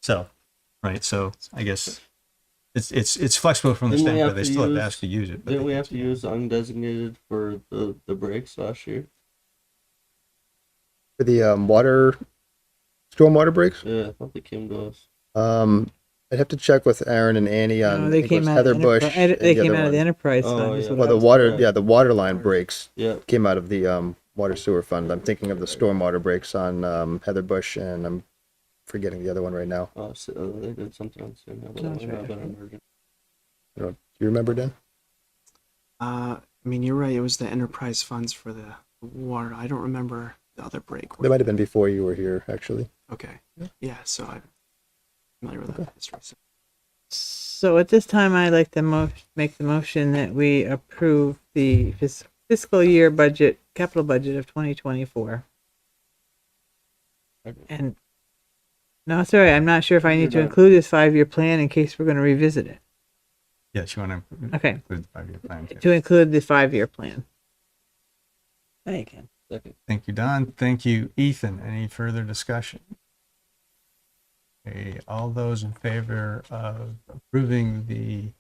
so, right, so I guess it's flexible from the Didn't we standpoint have they to still have to use- ask to use it. But Didn't they we can have to use undesignated for the breaks last year? For the stormwater breaks, Yeah, I thought they came to us. I'd have to check with Aaron and Annie on, No, I they think it was came out Heather of the Bush. and they the came other out of the one. enterprise Oh, fund. Is yeah. what Well, I the was- water, right. yeah, the water line breaks Yeah. came out of the water sewer fund. I'm thinking of the stormwater breaks on Heather Bush, and I'm forgetting the other one right now. So, they did something else. Yeah, but That's that right. might have been emergent. Do you remember, Dan? I mean, you're right. It was the enterprise funds for the water. I don't remember the other break. That might have been before you were here, actually. Okay. Yeah. So I'm familiar with that history. So So at this time, I'd like to make the motion that we approve the fiscal year budget, capital budget of 2024. Okay. And no, sorry, I'm not sure if I need to You're not- include this 5-year plan in case we're going to revisit it. Yes, you want to Okay, include the 5-year plan. too. to include the 5-year plan. Thank you. Second. Thank you, Don. Thank you, Ethan. Any further discussion? Okay, all those in favor of approving the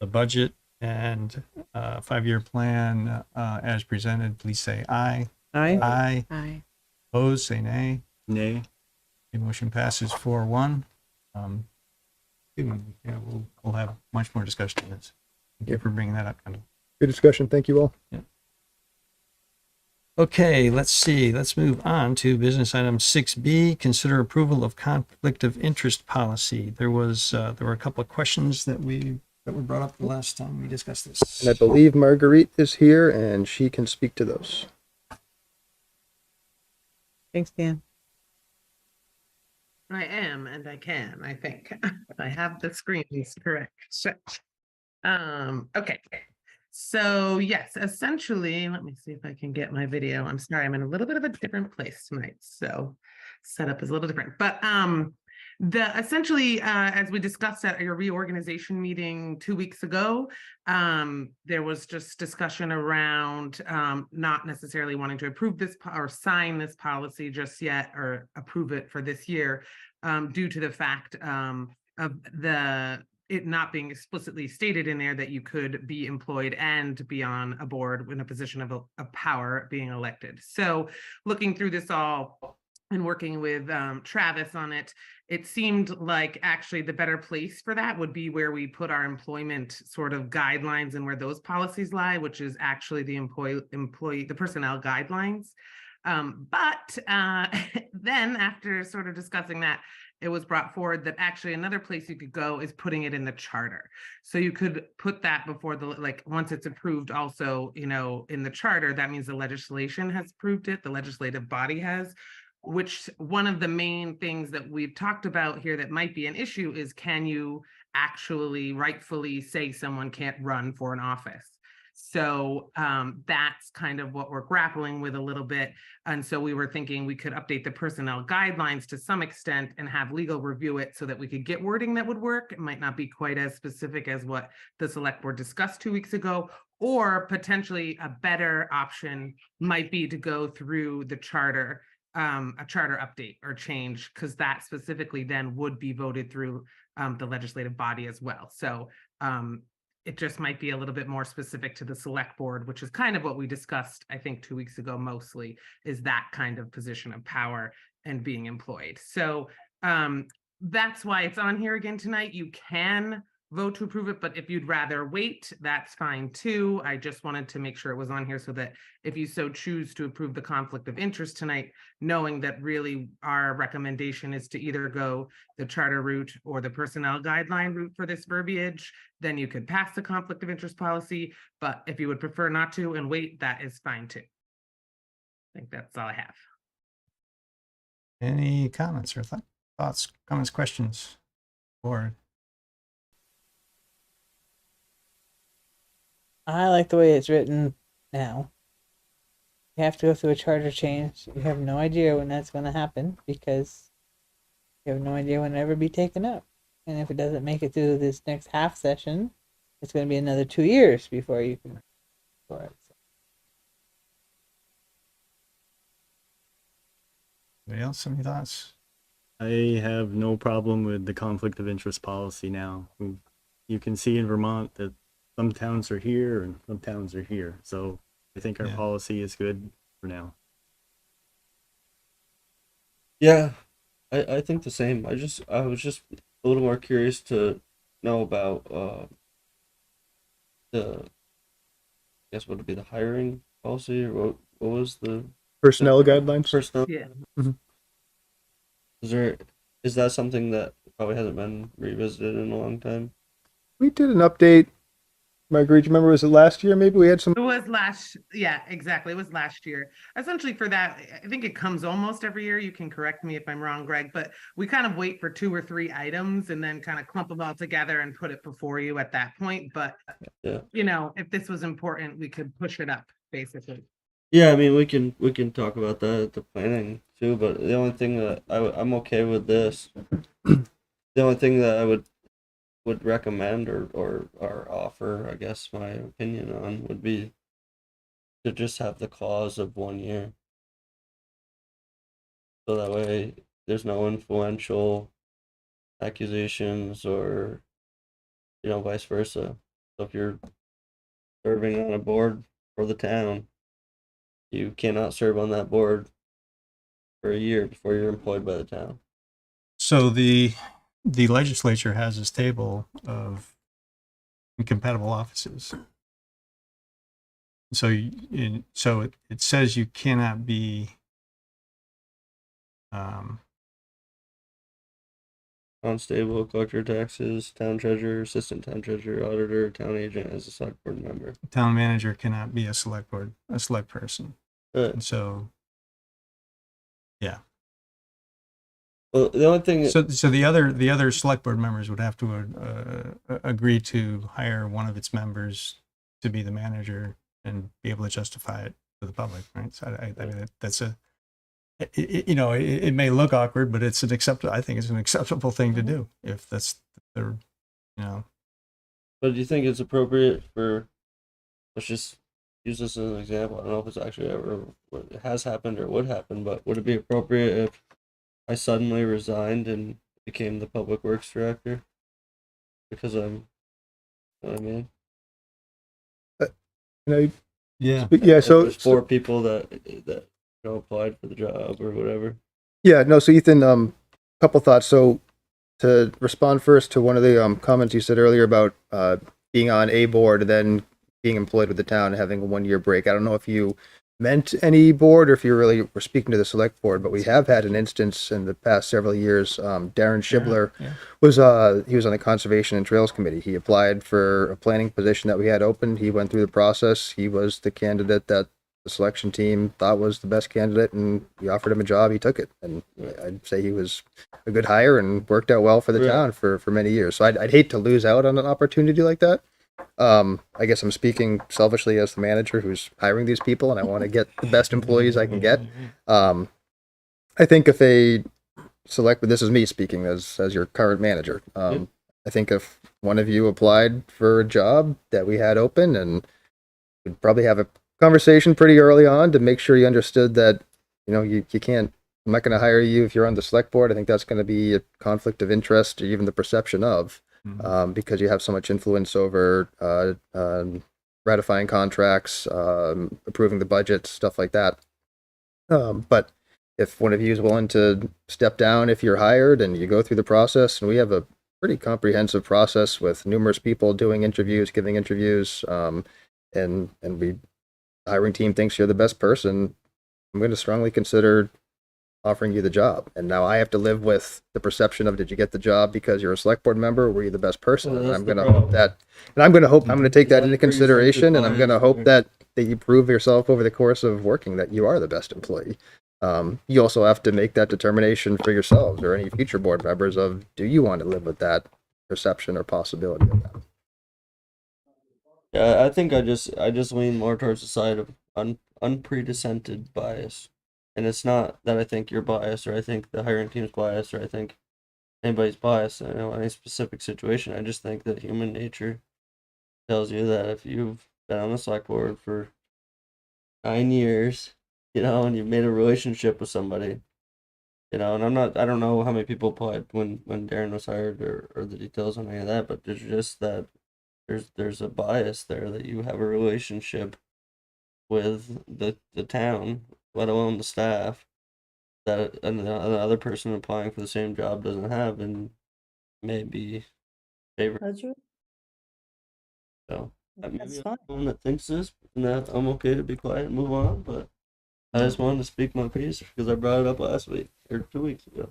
budget and 5-year plan as presented, please say aye. Aye. Aye. Aye. Opposed, say nay. Nay. The motion passes 4-1. Yeah, we'll have much more discussion on this. Thank you for bringing that up, Kendall. Good discussion. Thank you all. Okay, let's see. Let's move on to business item 6B, consider approval of conflict of interest policy. There were a couple of questions that were brought up the last time we discussed this. And I believe Marguerite is here, and she can speak to those. Thanks, Dan. I am, and I can, I think. I have the screens correct. Okay. So yes, essentially, let me see if I can get my video. I'm sorry, I'm in a little bit of a different place tonight, so setup is a little different. But essentially, as we discussed at your reorganization meeting 2 weeks ago, there was just discussion around not necessarily wanting to approve this or sign this policy just yet or approve it for this year due to the fact of it not being explicitly stated in there that you could be employed and be on a board in a position of power being elected. So looking through this all and working with Travis on it, it seemed like actually the better place for that would be where we put our employment sort of guidelines and where those policies lie, which is actually the the personnel guidelines. But then after sort of discussing that, it was brought forward that actually another place you could go is putting it in the charter. So you could put that before once it's approved also, in the charter, that means the legislation has approved it, the legislative body has, which one of the main things that we've talked about here that might be an issue is, can you actually rightfully say someone can't run for an office? So that's kind of what we're grappling with a little bit. And so we were thinking we could update the personnel guidelines to some extent and have legal review it so that we could get wording that would work. It might not be quite as specific as what the select board discussed 2 weeks ago, or potentially a better option might be to go through the charter, a charter update or change, because that specifically then would be voted through the legislative body as well. So it just might be a little bit more specific to the select board, which is kind of what we discussed, I think 2 weeks ago, mostly is that kind of position of power and being employed. So that's why it's on here again tonight. You can vote to approve it, but if you'd rather wait, that's fine too. I just wanted to make sure it was on here so that if you so choose to approve the conflict of interest tonight, knowing that really our recommendation is to either go the charter route or the personnel guideline route for this verbiage, then you could pass the conflict of interest policy. But if you would prefer not to and wait, that is fine too. I think that's all I have. Any comments or thoughts, comments, questions? Board. I like the way it's written now. You have to go through a charter change. You have no idea when that's going to happen because you have no idea when it'll ever be taken up. And if it doesn't make it through this next half session, it's going to be another 2 years before you can for it. Anybody else? Any thoughts? I have no problem with the conflict of interest policy now. You can see in Vermont that some towns are here and some towns are here. So I think our Yeah. policy is good for now. Yeah, I think the same. I was just a little more curious to know about the, I guess what would be the hiring policy, or what was the Personnel guidelines. personnel? Yeah. Is that something that probably hasn't been revisited in a long time? We did an update. Marguerite, you remember, was it last year? Maybe we had some. It was yeah, exactly. It was last year. Essentially for that, I think it comes almost every year. You can correct me if I'm wrong, Greg, but we kind of wait for 2 or 3 items and then kind of clump them all together and put it before you at that point. But, Yeah. you know, if this was important, we could push it up, basically. Yeah, I mean, we can talk about that at the planning too, but the only thing that I'm okay with this. The only thing that I would recommend or offer, I guess my opinion on, would be to just have the clause of 1 year. So that way there's no influential accusations or, vice versa. So if you're serving on a board for the town, you cannot serve on that board for a year before you're employed by the town. So the legislature has this table of incompatible offices. So it says you cannot be Constable, collector of taxes, town treasurer, assistant town treasurer, auditor, town agent as a select board member. town manager cannot be a select person. And so Well, the only thing. So the other select board members would have to agree to hire one of its members to be the manager and be able to justify it to the public, right? So I mean that's it may look awkward, but it's I think it's an acceptable thing to do if that's the. But do you think it's appropriate for? Let's just use this as an example. I don't know if it's actually ever has happened or would happen, but would it be appropriate if I suddenly resigned and became the public works director because you know what I mean? Yeah. So There's 4 people that applied for the job or whatever. Yeah, no, so Ethan, couple thoughts. So to respond first to one of the comments you said earlier about being on a board and then being employed with the town and having a 1-year break. I don't know if you meant any board or if you really were speaking to the select board, but we have had an instance in the past several years. Darren Shibler was he was on the Conservation and Trails Committee. He applied for a planning position that we had open. He went through the process. He was the candidate that the selection team thought was the best candidate, and we offered him a job. He took it, and I'd say he was a good hire and worked out well for the town for many years. So I'd hate to lose out on an opportunity like that. I guess I'm speaking selfishly as the manager who's hiring these people, and I want to get the best employees I can get. I think if a but this is me speaking as your current manager. I think if one of you applied for a job that we had open, and we'd probably have a conversation pretty early on to make sure you understood that, you can't, I'm not going to hire you if you're on the select board. I think that's going to be a conflict of interest, or even the perception of, because you have so much influence over ratifying contracts, approving the budget, stuff like that. But if one of you is willing to step down if you're hired and you go through the process, and we have a pretty comprehensive process with numerous people doing interviews, giving interviews, and the hiring team thinks you're the best person, I'm going to strongly consider offering you the job. And now I have to live with the perception of, did you get the job because you're a select board member, or were you the best person? Well, And that's I'm the going to hope problem. that, and I'm going to hope, I'm going to take that That's into where you start to consideration, and I'm going to bias hope there. that you prove yourself over the course of working that you are the best employee. You also have to make that determination for yourselves or any future board members of, do you want to live with that perception or possibility of that? Yeah, I think I just lean more towards the side of unprecedented bias, and it's not that I think you're biased or I think the hiring team's biased or I think anybody's biased. I know any specific situation. I just think that human nature tells you that if you've been on the select board for 9 years, and you've made a relationship with somebody, and I don't know how many people applied when Darren was hired or the details on any of that, but there's just that there's a bias there that you have a relationship with the town, let alone the staff, that another person applying for the same job doesn't have and may be favored. That's right. So maybe That's I'm fine. the one that thinks this, and that I'm okay to be quiet and move on, but I just wanted to speak my piece because I brought it up last week or 2 weeks ago.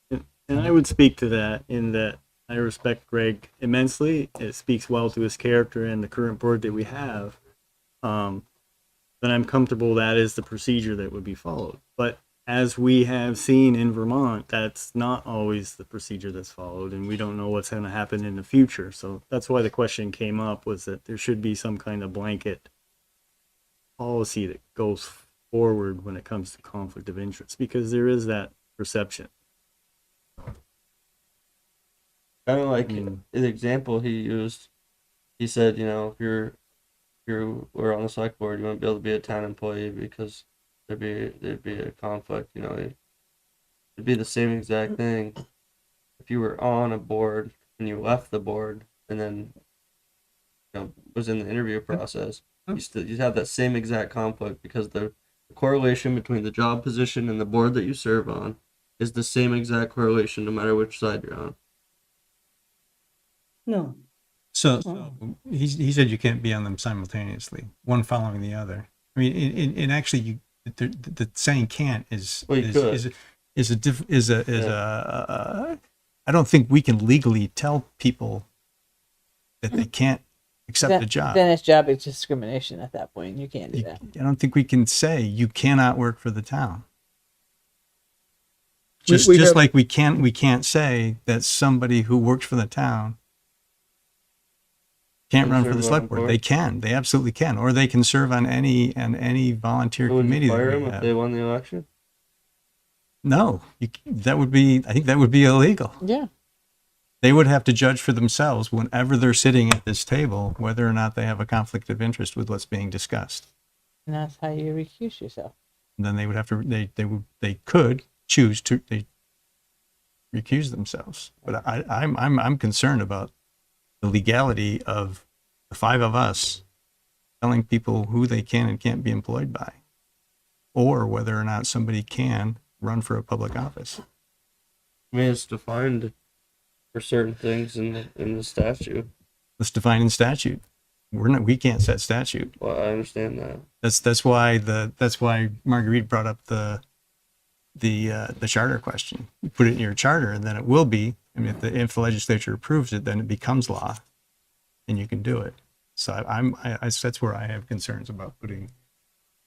And I would speak to that in that I respect Greg immensely. It speaks well to his character and the current board that we have. Then I'm comfortable that is the procedure that would be followed. But as we have seen in Vermont, that's not always the procedure that's followed, and we don't know what's going to happen in the future. So that's why the question came up, was that there should be some kind of blanket policy that goes forward when it comes to conflict of interest, because there is that perception. Kind of like Mm. the example he used. He said, if you were on the select board, you wouldn't be able to be a town employee because there'd be a conflict. It'd be the same exact thing if you were on a board and you left the board and then was in the interview process. You have that same exact conflict because the correlation between the job position and the board that you serve on is the same exact correlation no matter which side you're on. No. So he said you can't be on them simultaneously, one following the other. I mean, and actually, the saying "can't" is Well, you could. I don't think we can legally tell people that they can't accept the job. Then it's job discrimination at that point. You can't do that. I don't think we can say you cannot work for the town. We Just have- like we can't say that somebody who works for the town can't Can run for serve the on select a board. board? They can. They absolutely can. Or they can serve on any volunteer Would committee you that fire we them if have. they won the election? No, that would be. I think that would be illegal. Yeah. They would have to judge for themselves whenever they're sitting at this table whether or not they have a conflict of interest with what's being discussed. And that's how you recuse yourself. And then they would have to. They could choose to recuse themselves. But I'm concerned about the legality of the five of us telling people who they can and can't be employed by, or whether or not somebody can run for a public office. I mean, it's defined for certain things in the statute. It's defined in statute. We can't set statute. Well, I understand that. That's why Marguerite brought up the charter question. You put it in your charter, and then it will be. I mean, if the legislature approves it, then it becomes law, and you can do it. So that's where I have concerns about putting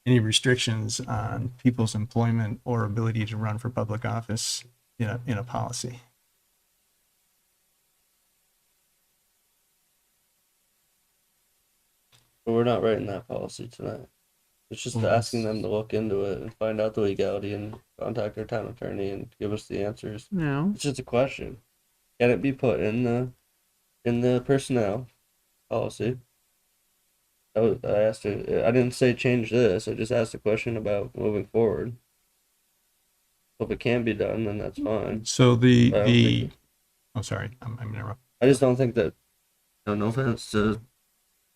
any restrictions on people's employment or ability to run for public office in a policy. But we're not writing that policy tonight. It's just Well, asking them to look into it and find out the legality and contact their town attorney and give us the answers. No. It's just a question. Can it be put in the personnel policy? I asked it. I didn't say change this. I just asked a question about moving forward. If it can be done, then that's fine. So I don't the think oh, sorry, I'm interrupting. I just don't think that. No offense to,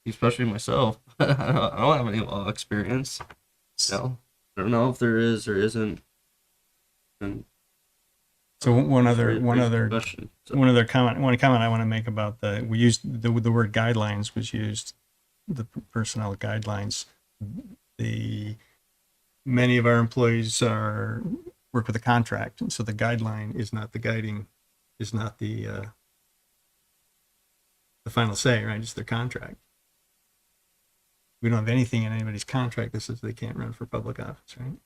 especially myself. I don't have any law experience. So I don't know if there is or isn't. And So one other question. So, one comment I want to make about we used the word guidelines was used, the personnel guidelines. Many of our employees work with a contract, and so the guideline is not the final say, right? It's their contract. We don't have anything in anybody's contract that says they can't run for public office, right?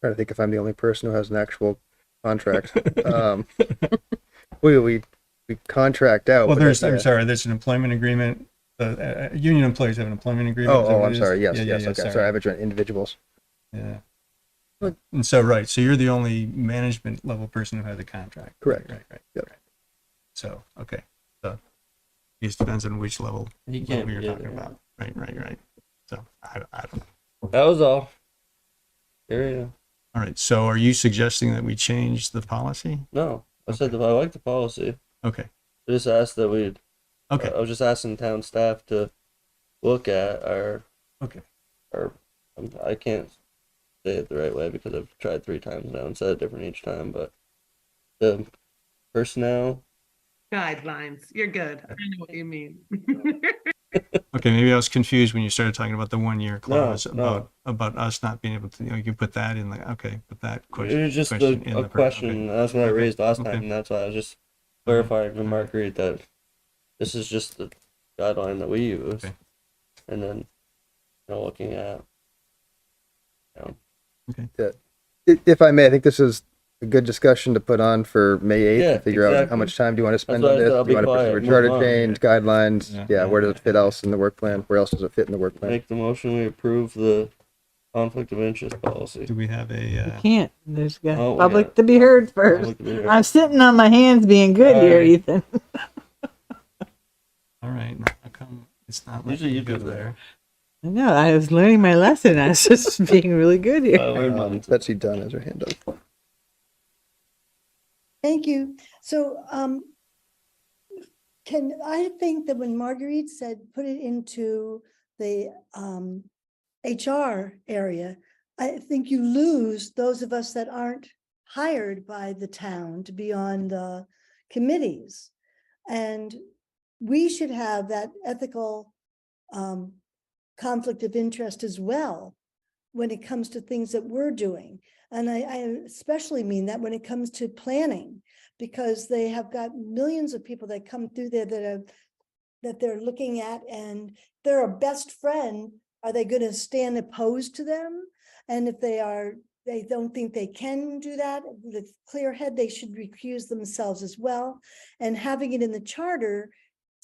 Trying to think if I'm the only person who has an actual contract. We contract out. Well, but there's that- there's an employment agreement. Union employees have an employment agreement. Is that Oh, what I'm it is? sorry. Yes, Yeah, yes. yeah, Okay, sorry. I have individuals. Yeah. Well- And so, right. So you're the only management level person who has a contract. Correct. Right. Yep. Right. So, okay. So it just depends on which level he can't you're be talking it, about. Right. So I don't. That was all. Here you go. All right. So are you suggesting that we change the policy? No, I said that I like the policy. Okay. I just asked that we. Okay. I was just asking town staff to look at our. Okay. I can't say it the right way because I've tried 3 times now and said it different each time, but the personnel. Guidelines. You're good. I know what you mean. Okay. Maybe I was confused when you started talking about the 1-year clause No. about us not being able to. You can put that in the. Okay. Put that question. It was just question in a the question. okay. That's what I raised last Okay. time, and that's why I was just clarifying to Marguerite that this is just the guideline that we use, Okay. and then looking at. If I may, I think this is a good discussion to put on for May 8th Yeah, to figure out how exactly. much time do you want to spend That's on why I this? said I'll Do you be want to push quiet, for move charter on. change, guidelines? Yeah. Yeah, where does it fit else in the work plan? Where else does it fit in the work plan? Make the motion. We approve the conflict of interest policy. Do we have a? Can't. There's got Oh, public yeah. to be heard first. Public to be heard. I'm sitting on my hands being good here, Alright. Ethan. All right. How come it's not? Usually letting you me go do that. No, I was learning my lesson. I was just being really good here. I learned mine too. Betsy Dunn has her hand up. Thank you. So, I think that when Marguerite said, put it into the, HR area, I think you lose those of us that aren't hired by the town to be on the committees. And we should have that ethical, conflict of interest as well when it comes to things that we're doing. And I especially mean that when it comes to planning, because they have got millions of people that come through there that they're looking at, and they're a best friend. Are they going to stand opposed to them? And if they don't think they can do that with a clear head, they should recuse themselves as well. And having it in the charter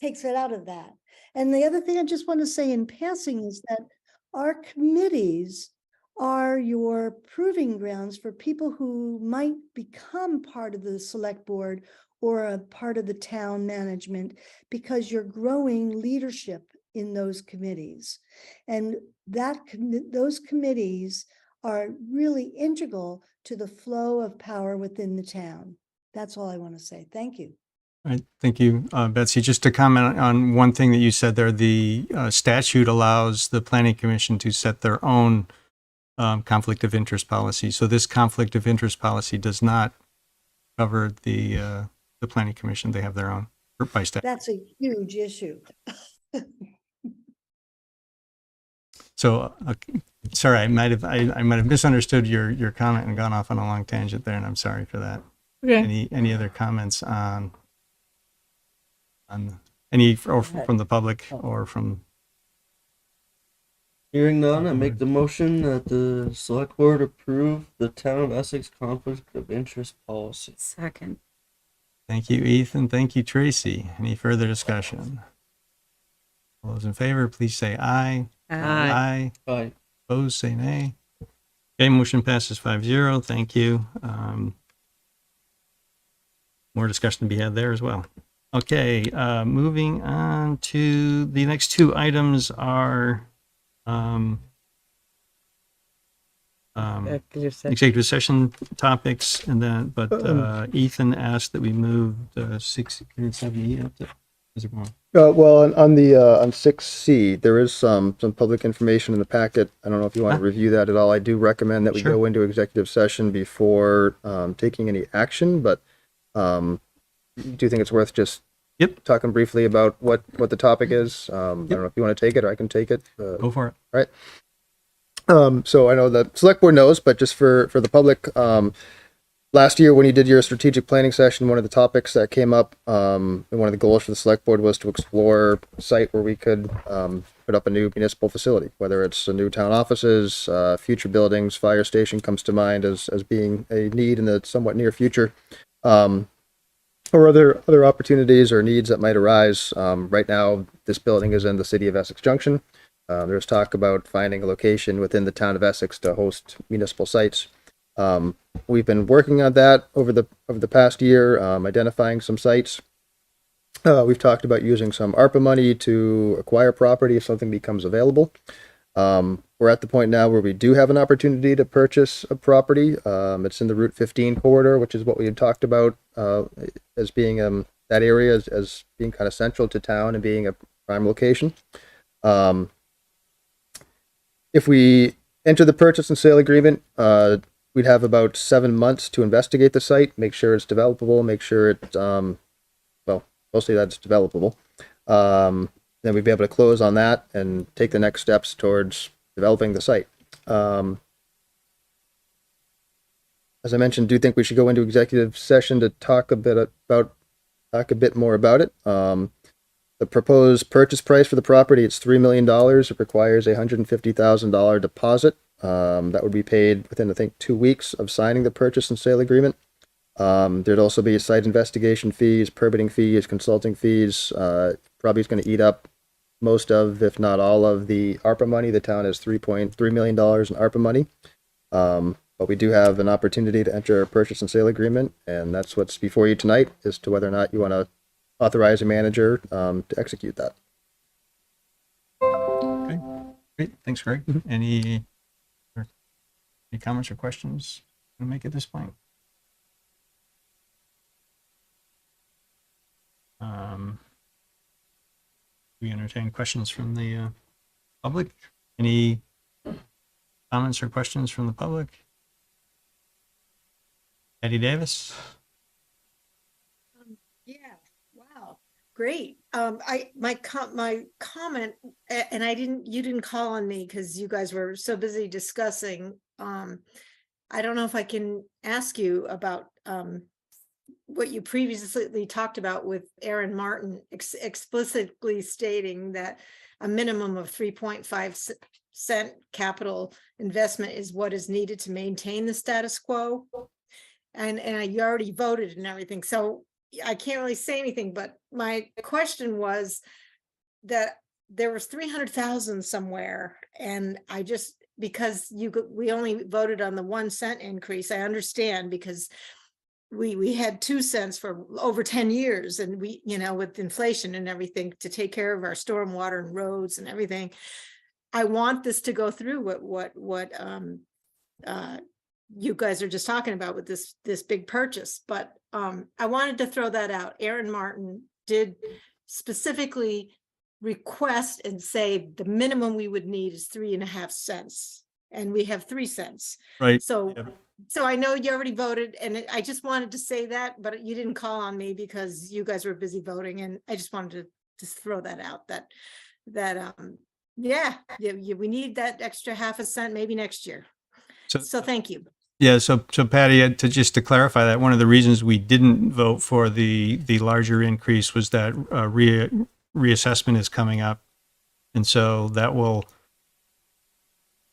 takes it out of that. And the other thing I just want to say in passing is that our committees are your proving grounds for people who might become part of the select board or a part of the town management, because you're growing leadership in those committees. And those committees are really integral to the flow of power within the town. That's all I want to say. Thank you. All right, thank you, Betsy. Just to comment on one thing that you said there, the statute allows the planning commission to set their own conflict of interest policy. So this conflict of interest policy does not cover the planning commission. They have their own by statute. That's a huge issue. So, sorry, I might have misunderstood your comment and gone off on a long tangent there, and I'm sorry for that. Okay. Any other comments on any or from the public or from? Hearing none, I make the motion that the select board approve the town of Essex conflict of interest policy. Second. Thank you, Ethan. Thank you, Tracy. Any further discussion? All those in favor, please say aye. Aye. Aye. Opposed, say nay. Okay, motion passes 5-0. Thank you. More discussion to be had there as well. Okay, moving on to the next two items are executive session topics, and then, but Ethan asked that we move 6 and 7E up to, is it wrong? Well, on the on 6C, there is some public information in the packet. I don't know if you want to review that at all. I do recommend that we Sure. go into executive session before taking any action, but do you think it's worth just Yep. talking briefly about what the topic is? I don't know if you want to take it or I can take it. Go for it. Right. So I know the select board knows, but just for the public, last year when you did your strategic planning session, one of the topics that came up, and one of the goals for the select board was to explore a site where we could put up a new municipal facility, whether it's a new town offices, future buildings, fire station comes to mind as being a need in the somewhat near future. Or other opportunities or needs that might arise. Right now, this building is in the city of Essex Junction. There's talk about finding a location within the town of Essex to host municipal sites. We've been working on that over the past year, identifying some sites. We've talked about using some ARPA money to acquire property if something becomes available. We're at the point now where we do have an opportunity to purchase a property. It's in the Route 15 corridor, which is what we had talked about as being that area as being kind of central to town and being a prime location. If we enter the purchase and sale agreement, we'd have about 7 months to investigate the site, make sure it's developable, make sure it, well, mostly that it's developable. Then we'd be able to close on that and take the next steps towards developing the site. As I mentioned, do think we should go into executive session to talk a bit more about it. The proposed purchase price for the property, it's $3 million. It requires a $150,000 deposit. That would be paid within, I think, 2 weeks of signing the purchase and sale agreement. There'd also be site investigation fees, permitting fees, consulting fees. Probably is going to eat up most of, if not all of, the ARPA money. The town has $3.3 million in ARPA money. But we do have an opportunity to enter a purchase and sale agreement, and that's what's before you tonight as to whether or not you want to authorize a manager to execute that. Okay, great. Thanks, Greg. Any comments or questions to make at this point? We entertain questions from the public. Any comments or questions from the public? Eddie Davis? Yeah, wow, great. My comment, and you didn't call on me because you guys were so busy discussing. I don't know if I can ask you about what you previously talked about with Aaron Martin, explicitly stating that a minimum of 3.5 cent capital investment is what is needed to maintain the status quo. And you already voted and everything, so I can't really say anything, but my question was that there was 300,000 somewhere, and I just, because we only voted on the 1 cent increase, I understand, because we had 2 cents for over 10 years, and we, with inflation and everything, to take care of our stormwater and roads and everything. I want this to go through what you guys are just talking about with this big purchase, but I wanted to throw that out. Aaron Martin did specifically request and say the minimum we would need is 3.5 cents, and we have 3 cents. Right. So, Yep. so I know you already voted, and I just wanted to say that, but you didn't call on me because you guys were busy voting, and I just wanted to just throw that out. Yeah, we need that extra 0.5 cent maybe next year. So thank you. Yeah, so Patty, to clarify that, one of the reasons we didn't vote for the larger increase was that reassessment is coming up, and so that will,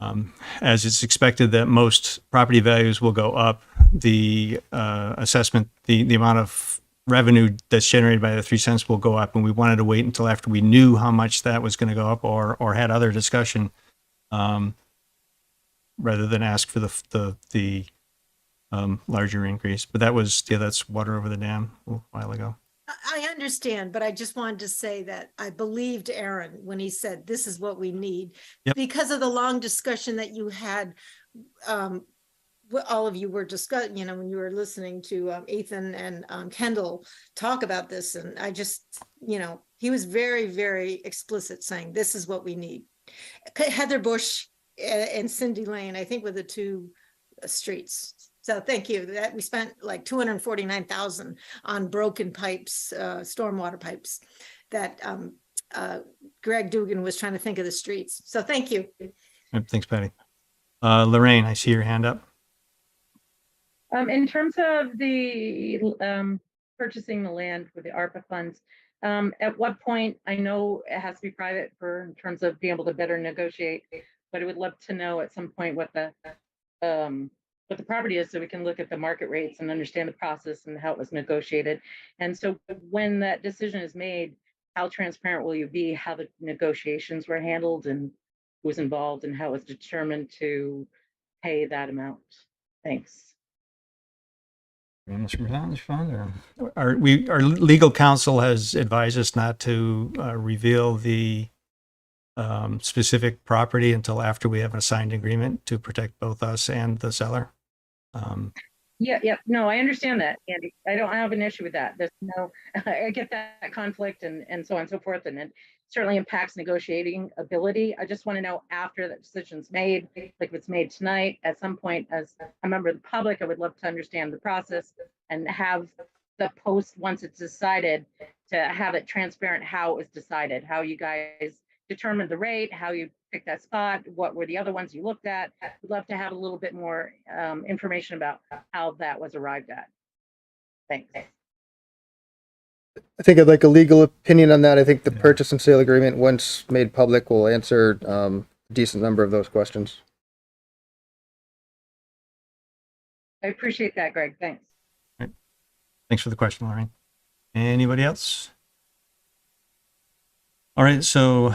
as it's expected that most property values will go up, the assessment, the amount of revenue that's generated by the 3 cents will go up, and we wanted to wait until after we knew how much that was going to go up, or had other discussion, rather than ask for the larger increase. But that was, yeah, that's water over the dam a while ago. I understand, but I just wanted to say that I believed Aaron when he said, this is what we need. Yep. Because of the long discussion that you had, all of you were discussing, when you were listening to Ethan and Kendall talk about this. And I just, he was very, very explicit saying, this is what we need. Heather Bush and Cindy Lane, I think, were the two streets. So thank you. That we spent like 249,000 on broken pipes, stormwater pipes that Greg Dugan was trying to think of the streets. So thank you. Thanks, Patty. Lorraine, I see your hand up. In terms of the purchasing the land for the ARPA funds, at what point, I know it has to be private in terms of being able to better negotiate, but I would love to know at some point what the property is, so we can look at the market rates and understand the process and how it was negotiated. And so when that decision is made, how transparent will you be, how the negotiations were handled and who was involved and how it was determined to pay that amount? Thanks. Our legal counsel has advised us not to reveal the specific property until after we have a signed agreement to protect both us and the seller. Yeah. No, I understand that, Andy. I don't have an issue with that. There's no, I get that conflict and so on and so forth. And it certainly impacts negotiating ability. I just want to know after that decision's made, like if it's made tonight, at some point as a member of the public, I would love to understand the process and have the post once it's decided to have it transparent, how it was decided, how you guys determined the rate, how you picked that spot, what were the other ones you looked at. We'd love to have a little bit more information about how that was arrived at. Thanks. I think I'd like a legal opinion on that. I think the purchase and sale agreement, once made public, will answer a decent number of those questions. I appreciate that, Greg. Thanks. Right. Thanks for the question, Lorraine. Anybody else? All right, so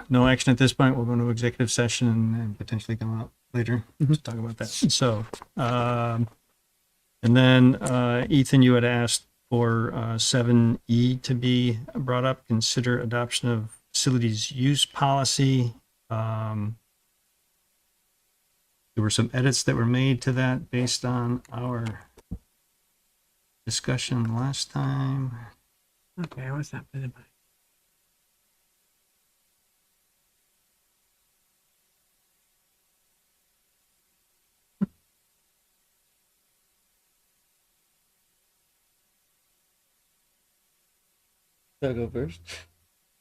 no action at this point. We'll go into executive session and potentially come out later to talk about that. So, and then Ethan, you had asked for 7E to be brought up. Consider adoption of facilities use policy. There were some edits that were made to that based on our discussion last time. Okay, what's that? Should I go first?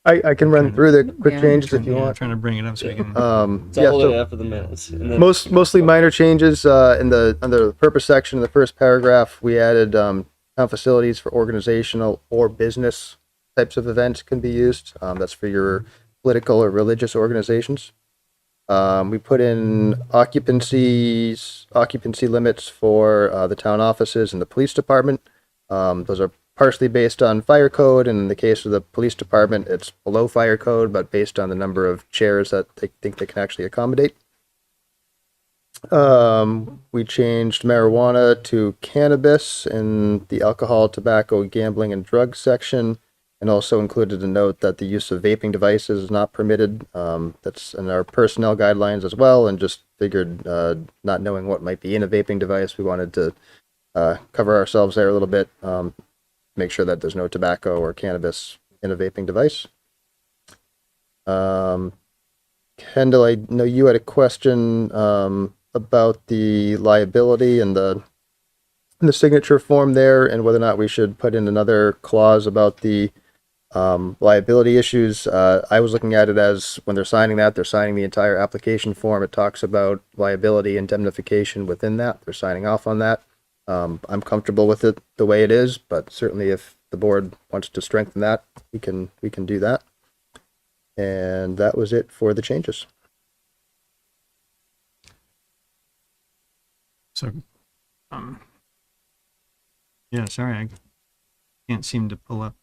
I can run through the quick Yeah. changes if you Yeah, I'm want. trying to bring it up so we can. So Yeah, I'll so wait after the minutes. And then mostly minor changes in the under the purpose section in the first paragraph. We added town facilities for organizational or business types of events can be used. That's for your political or religious organizations. We put in occupancy limits for the town offices and the police department. Those are partially based on fire code, and in the case of the police department, it's below fire code, but based on the number of chairs that they think they can actually accommodate. We changed marijuana to cannabis in the alcohol, tobacco, gambling, and drugs section, and also included a note that the use of vaping devices is not permitted. That's in our personnel guidelines as well, and just figured, not knowing what might be in a vaping device, we wanted to cover ourselves there a little bit, make sure that there's no tobacco or cannabis in a vaping device. Kendall, I know you had a question about the liability and the signature form there, and whether or not we should put in another clause about the liability issues. I was looking at it as when they're signing that, they're signing the entire application form. It talks about liability indemnification within that. They're signing off on that. I'm comfortable with it the way it is, but certainly if the board wants to strengthen that, we can do that. And that was it for the changes. So, yeah, sorry. Can't seem to pull up,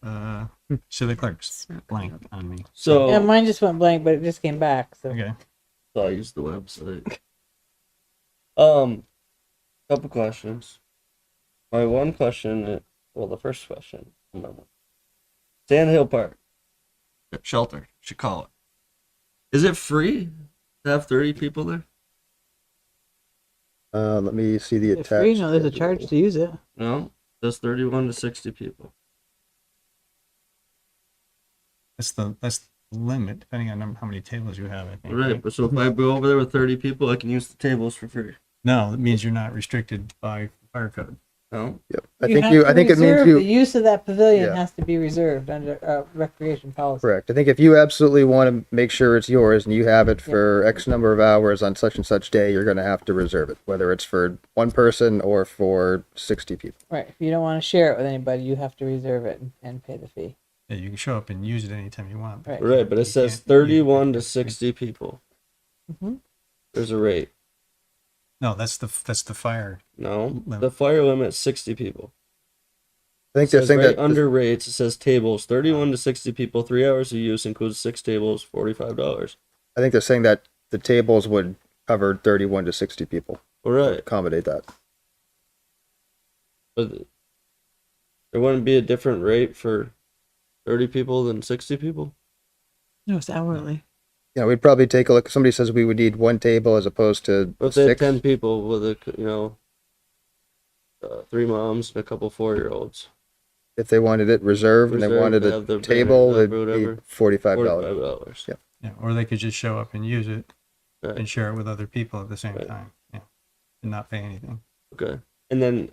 civic clerks It's not coming blank up. on me. So Yeah, mine just went blank, but it just came back. So Okay. I use the website. Couple questions. My one question, well, the first question, Sand Hill Park, shelter, should call it. Is it free to have 30 people there? Let me see the it's free. attached. No, there's a charge schedule. to use it. No, just 31 to 60 people. That's the limit, depending on how many tables you have, I think. Right, but so if I go over there with 30 people, I can use the tables for free. No, it means you're not restricted by fire code. No, Yep. I You think have you. to I think it means reserve you. The use of that pavilion Yeah. has to be reserved under recreation policy. Correct. I think if you absolutely want to make sure it's yours and you have it for X number of hours on such and such day, you're going to have to reserve it, whether it's for one person or for 60 people. Right. If you don't want to share it with anybody, you have to reserve it and pay the fee. Yeah, you can show up and use it anytime you want. Right. right, but it You says can't use it 31 to for free. 60 people. hmm There's a rate. No, that's the fire. No, Limit. the fire limit is 60 people. I think It they're says saying right that under rates, it says tables 31 to 60 people, 3 hours of use includes 6 tables, $45. I think they're saying that the tables would cover 31 to 60 people. All right, Accommodate that. but there wouldn't be a different rate for 30 people than 60 people? No, it's hourly. Yeah, we'd probably take a look. Somebody says we would need one table as opposed to But if they had 6. 10 people with a, 3 moms and a couple 4-year-olds, If they wanted it reserved and they Reserved, wanted they a have the table, banner, it'd be whatever. $45. $45. Yeah. Yeah, or they could just show up and use it Right. and share it with other people at the same Right. time. Yeah, and not pay anything. Okay. And then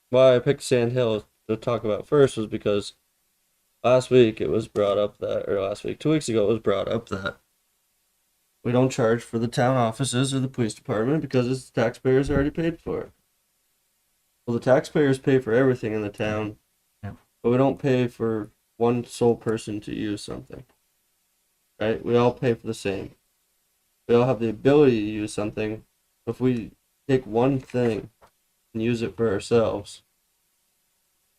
why I picked Sand Hill to talk about first was because last week it was brought up that, or last week, 2 weeks ago, it was brought up that we don't charge for the town offices or the police department because it's the taxpayers already paid for it. Well, the taxpayers pay for everything in the town, Yeah. but we don't pay for one sole person to use something. Right? We all pay for the same. We all have the ability to use something. If we take one thing and use it for ourselves,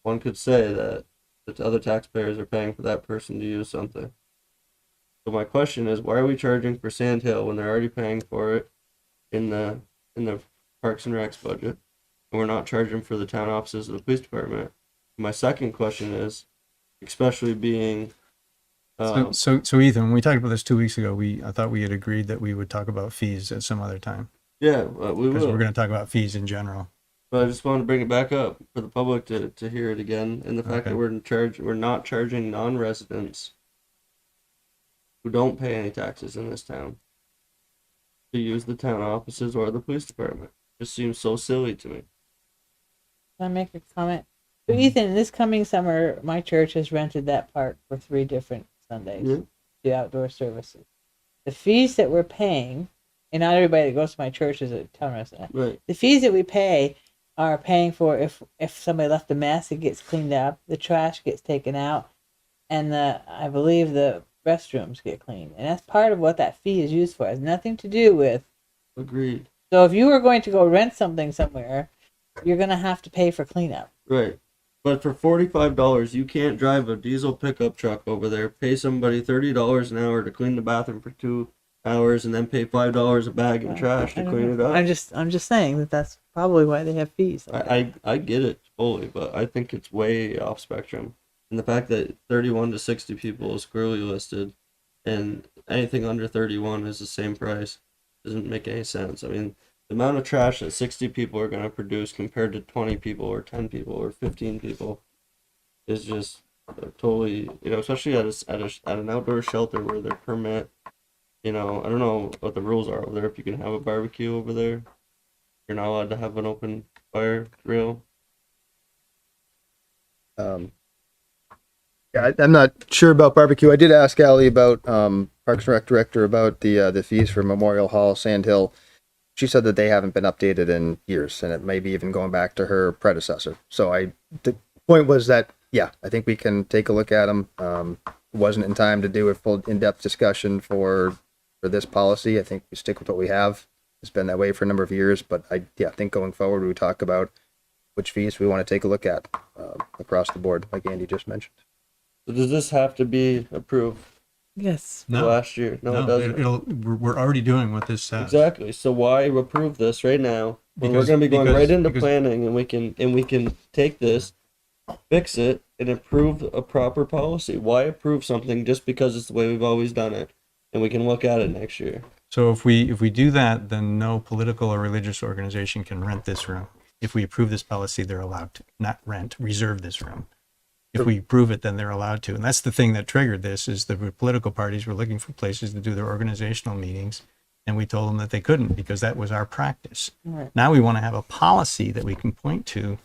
one could say that the other taxpayers are paying for that person to use something. So my question is, why are we charging for Sand Hill when they're already paying for it in the Parks and Recs budget, and we're not charging for the town offices of the police department? My second question is, especially being So Ethan, when we talked about this 2 weeks ago, I thought we had agreed that we would talk about fees at some other time yeah, we because will. we're going to talk about fees in general. But I just wanted to bring it back up for the public to hear it again, and the fact Okay. that we're not charging non-residents who don't pay any taxes in this town to use the town offices or the police department. Just seems so silly to me. Can I make a comment? So Ethan, this coming summer, my church has rented that park for 3 different Sundays. Yeah. The outdoor services. The fees that we're paying, and not everybody that goes to my church is a town resident. Right. The fees that we pay are paying for if somebody left a mess, it gets cleaned up, the trash gets taken out, and I believe the restrooms get cleaned. And that's part of what that fee is used for. It has nothing to do with. Agreed. So if you were going to go rent something somewhere, you're going to have to pay for cleanup. Right. But for $45, you can't drive a diesel pickup truck over there, pay somebody $30 an hour to clean the bathroom for 2 hours, and then pay $5 a bag in trash to clean it up. I'm just saying that that's probably why they have fees. Like that. I get it fully, but I think it's way off spectrum. And the fact that 31 to 60 people is clearly listed, and anything under 31 is the same price, doesn't make any sense. I mean, the amount of trash that 60 people are going to produce compared to 20 people or 10 people or 15 people is just totally, especially at an outdoor shelter where they're permit. I don't know what the rules are over there. If you can have a barbecue over there, you're not allowed to have an open fire grill. Yeah, I'm not sure about barbecue. I did ask Allie about Parks and Rec director about the fees for Memorial Hall, Sand Hill. She said that they haven't been updated in years, and it may be even going back to her predecessor. So the point was that, yeah, I think we can take a look at them. It wasn't in time to do a full in-depth discussion for this policy. I think we stick with what we have. It's been that way for a number of years, but I think going forward, we talk about which fees we want to take a look at across the board, like Andy just mentioned. So does this have to be approved Yes. for last year? No, it doesn't. We're already doing what this says. Exactly. So why approve this right now when we're Because- going to be going because- right into because- planning, and we can take this, fix it, and approve a proper policy? Why approve something just because it's the way we've always done it, and we can look at it next year? So if we do that, then no political or religious organization can rent this room. If we approve this policy, they're allowed to not rent, reserve this room. If we approve it, then they're allowed to. And that's the thing that triggered this, is the political parties were looking for places to do their organizational meetings. And we told them that they couldn't because that was our practice. Right. Now we want to have a policy that we can point to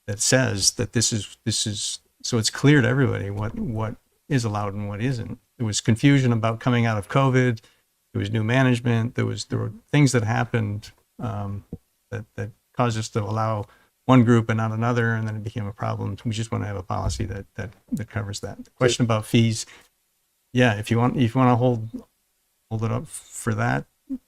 that says that this is, so it's clear to everybody what is allowed and what isn't. There was confusion about coming out of COVID. There was new management. There were things that happened that caused us to allow one group and not another, and then it became a problem. We just want to have a policy that covers that. The question about fees, yeah, if you want to hold it up for that,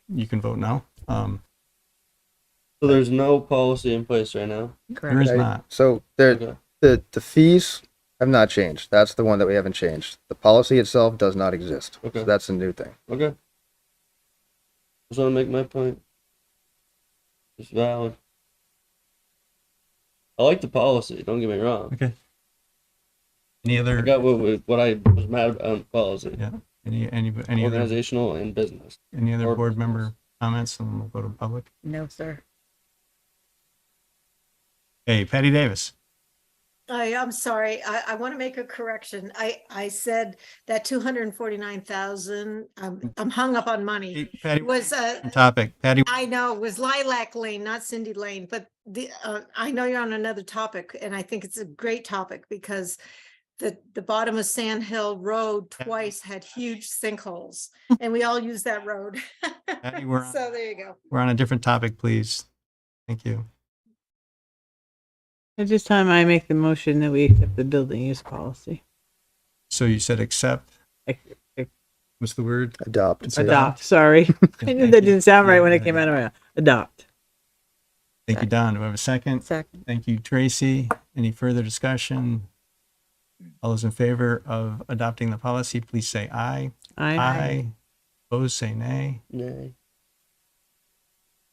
you can vote no. So there's no policy in place right now. There is Okay. not. So Okay. the fees have not changed. That's the one that we haven't changed. The policy itself does not exist. Okay. So that's a new thing. Okay. Just want to make my point. It's valid. I like the policy. Don't get me wrong. Okay. Any I other? got what I was mad about on policy. Yeah. Any other Organizational and business. Or board business. member comments, and we'll go to public. No, sir. Hey, Patty Davis. I'm sorry, I want to make a correction. I said that 249,000, I'm hung up on money, Hey, Patty, was, topic. Patty. I know, it was Lilac Lane, not Cindy Lane, but I know you're on another topic, and I think it's a great topic because the bottom of Sand Hill Road twice had huge sinkholes, and we all use that road. Patty, we're on- So there you go. We're on a different topic, please. Thank you. At this time, I make the motion that we accept the building use policy. So you said accept. Ex- ex- What's the word? Adopt. Adopt, sorry. I knew that didn't sound right when it came out of my mouth. Adopt. Thank you, Don. Do I have a second? Second. Thank you, Tracy. Any further discussion? All those in favor of adopting the policy, please say aye. Aye. Opposed, say nay. Nay.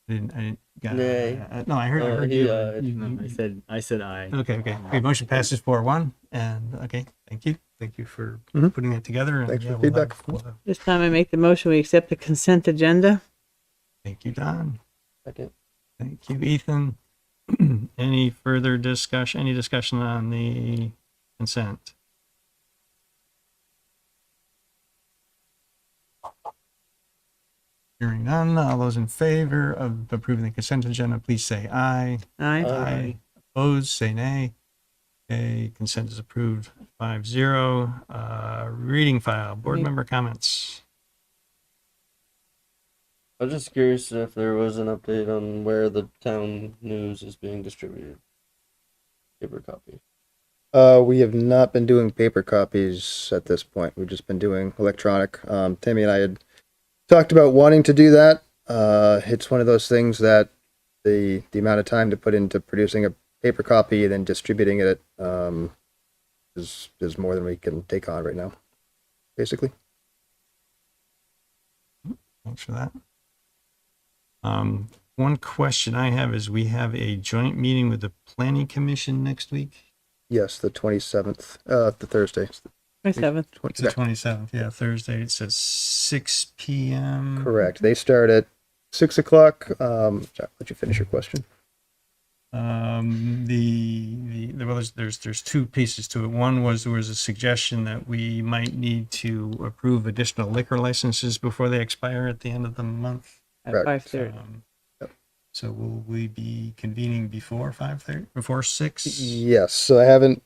I didn't got Nay. no, I heard he, you. No, I said aye. Okay. Okay, motion passes 4-1. And okay, thank you. Thank you for Mhm. putting that together. And Thanks for we'll feedback. have- This time I make the motion, we accept the consent agenda. thank you, Don. Second. Thank you, Ethan. Any further discussion? Any discussion on the consent? Hearing none, all those in favor of approving the consent agenda, please say aye. Aye. Aye. Opposed, say nay. Okay, consent is approved 5-0. Reading file, board Me- member comments. I was just curious if there was an update on where the town news is being distributed. Paper copy. We have not been doing paper copies at this point. We've just been doing electronic. Tammy and I had talked about wanting to do that. It's one of those things that the amount of time to put into producing a paper copy and then distributing it is more than we can take on right now, basically. Thanks for that. One question I have is we have a joint meeting with the planning commission next week. Yes, the 27th, the Thursday. 27th. It's the 27th, yeah, Thursday. It says 6 p.m. Correct. They start at 6 o'clock. I'll let you finish your question. Well, there's two pieces to it. One was there was a suggestion that we might need to approve additional liquor licenses before they expire at the end of the month. At Correct. 5:30. So will we be convening before 5:30, before 6? Yes, so I hadn't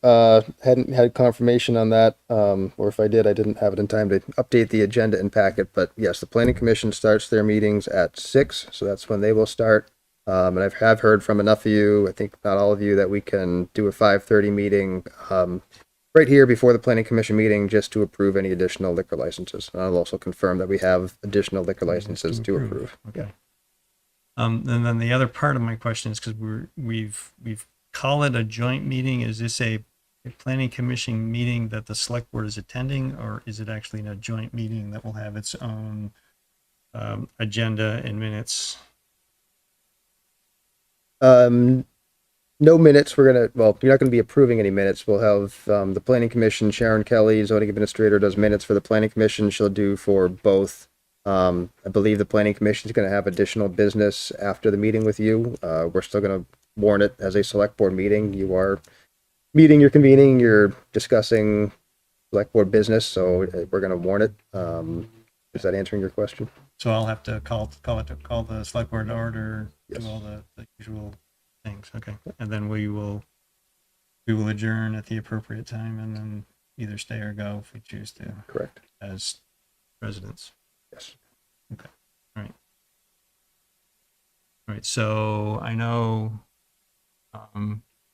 had confirmation on that, or if I did, I didn't have it in time to update the agenda and packet, but yes, the planning commission starts their meetings at 6, so that's when they will start. And I have heard from enough of you, I think not all of you, that we can do a 5:30 meeting, right here before the planning commission meeting, just to approve any additional liquor licenses. And I'll also confirm that we have additional liquor licenses to approve. Okay. And then the other part of my question is because we've call it a joint meeting? Is this a planning commission meeting that the select board is attending, or is it actually a joint meeting that will have its own agenda and minutes? No minutes. Well, you're not gonna be approving any minutes. We'll have, the planning commission, Sharon Kelly, zoning administrator, does minutes for the planning commission. She'll do for both. I believe the planning commission is gonna have additional business after the meeting with you. We're still gonna warn it as a select board meeting. You are meeting, you're convening, you're discussing select board business, so we're gonna warn it. Is that answering your question? So I'll have to call the select board to order, Yes. do all the usual things. Okay. And then we will adjourn at the appropriate time and then either stay or go if we choose to Correct. as residents. Yes. Okay. All right. All right. So I know,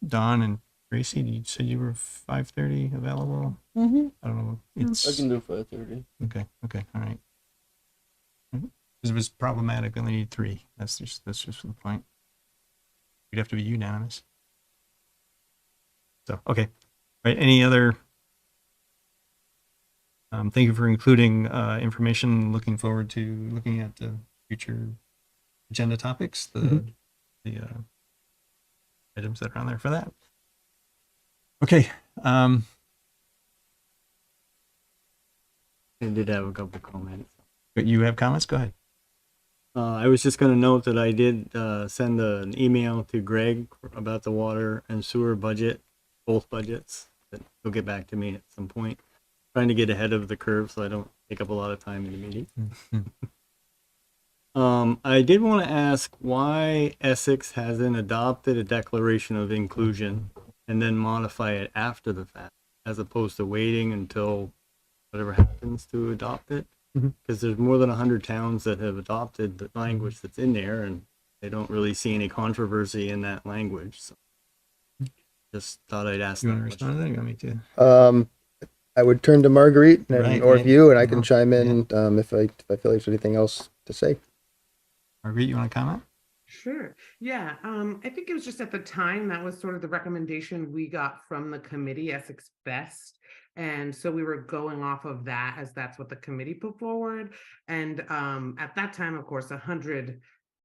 Don and Tracy, you said you were 5:30 available. Mm-hmm. I don't know. I It's can do 5:30. okay. Okay. All right. Because it was problematic. We only need 3. That's just the point. We'd have to be unanimous. So, okay. All right. Any other? Thank you for including information. Looking forward to looking at the future agenda topics, the items that are on there for that. Okay. I did have a couple comments. But you have comments? Go ahead. I was just going to note that I did send an email to Greg about the water and sewer budget, both budgets. That he'll get back to me at some point. Trying to get ahead of the curve so I don't take up a lot of time in the meeting. I did want to ask why Essex hasn't adopted a declaration of inclusion and then modify it after the fact, as opposed to waiting until whatever happens to adopt it. Because there's more than 100 towns that have adopted the language that's in there, and they don't really see any controversy in that language. So just thought I'd ask. You want to that respond to that? You want me to? I would turn to Marguerite and, Right, or right. you, and I can Uh-huh. chime in if I feel like there's anything else to say. Marguerite, you want to comment? Sure. Yeah. I think it was just at the time that was sort of the recommendation we got from the committee, Essex Best. And so we were going off of that as that's what the committee put forward. And at that time, of course, 100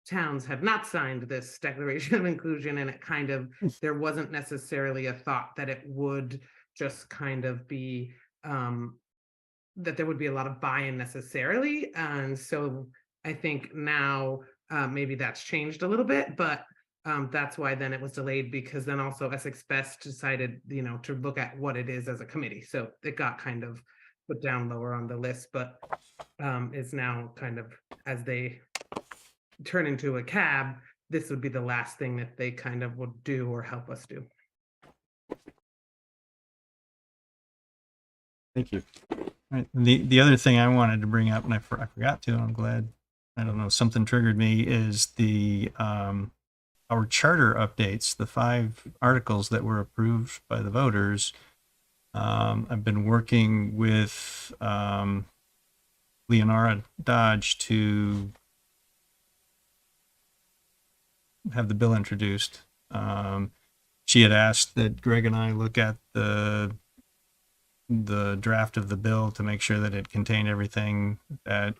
towns had not signed this declaration of inclusion, and it kind of, there wasn't necessarily a thought that it would just kind of be, that there would be a lot of buy-in necessarily. And so I think now maybe that's changed a little bit, but that's why then it was delayed, because then also Essex Best decided, to look at what it is as a committee. So it got kind of put down lower on the list, but is now kind of, as they turn into a cab, this would be the last thing that they kind of would do or help us do. Thank you. All right. The other thing I wanted to bring up, and I forgot to, and I'm glad, I don't know, something triggered me, is the our charter updates, the 5 articles that were approved by the voters. I've been working with Leonora Dodge to have the bill introduced. She had asked that Greg and I look at the draft of the bill to make sure that it contained everything that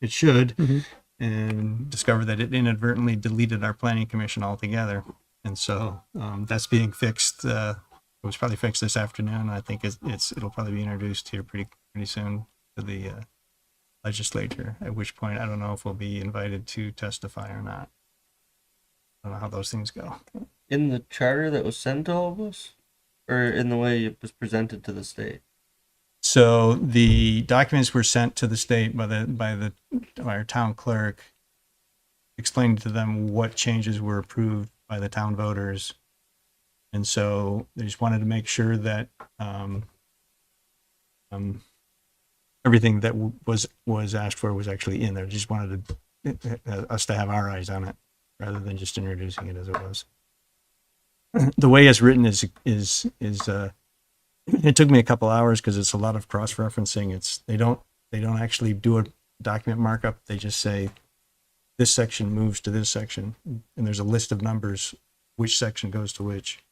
it should, and discovered that it inadvertently deleted our planning commission altogether. And so that's being fixed. It was probably fixed this afternoon. I think it'll probably be introduced here pretty soon to the legislature, at which point I don't know if we'll be invited to testify or not. I don't know how those things go. In the charter that was sent to all of us, or in the way it was presented to the state? So the documents were sent to the state by our town clerk, explaining to them what changes were approved by the town voters. And so they just wanted to make sure that everything that was asked for was actually in there. Just wanted us to have our eyes on it rather than just introducing it as it was. The way it's written is it took me a couple hours because it's a lot of cross-referencing. They don't actually do a document markup. They just say this section moves to this section, and there's a list of numbers which section goes to which,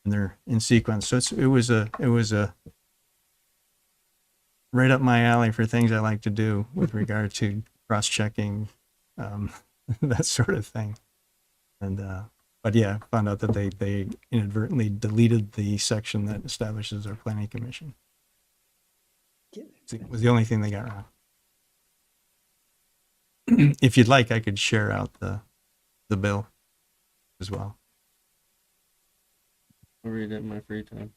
and they're in sequence. So it was a right up my alley for things I like to do with regard to cross-checking, that sort of thing. And but yeah, found out that they inadvertently deleted the section that establishes our planning commission. It was the only thing they got wrong. If you'd like, I could share out the bill as well. I'll read it in my free time.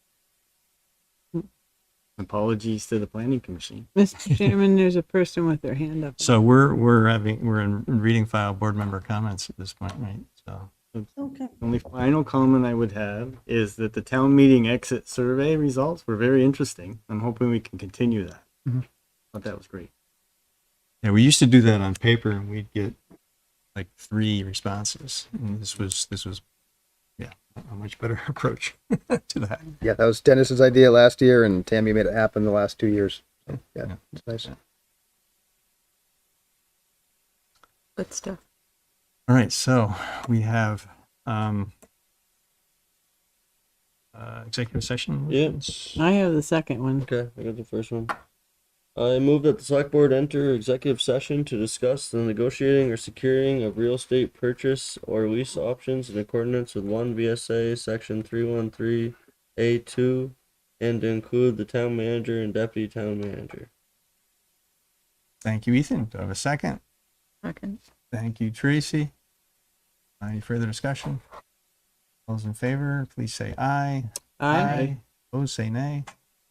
Apologies to the planning commission. Mr. Chairman, there's a person with their hand up. So we're in reading file board member comments at this point, right? So Okay. The only final comment I would have is that the town meeting exit survey results were very interesting. I'm hoping we can continue that. Thought that was great. yeah, we used to do that on paper, and we'd get like 3 responses. And this was yeah, a much better approach to that. Yeah, that was Dennis's idea last year, and Tammy made it happen the last 2 years. So, yeah, it's nice. Good stuff. All right, so we have executive session. Yes. I have the second one. Okay, I got the first one. I move that the select board enter executive session to discuss the negotiating or securing of real estate purchase or lease options in accordance with 1 VSA section 313A2 and to include the town manager and deputy town manager. Thank you, Ethan. Do I have a second? Second. Thank you, Tracy. Any further discussion? All those in favor, please say aye. Opposed, say nay.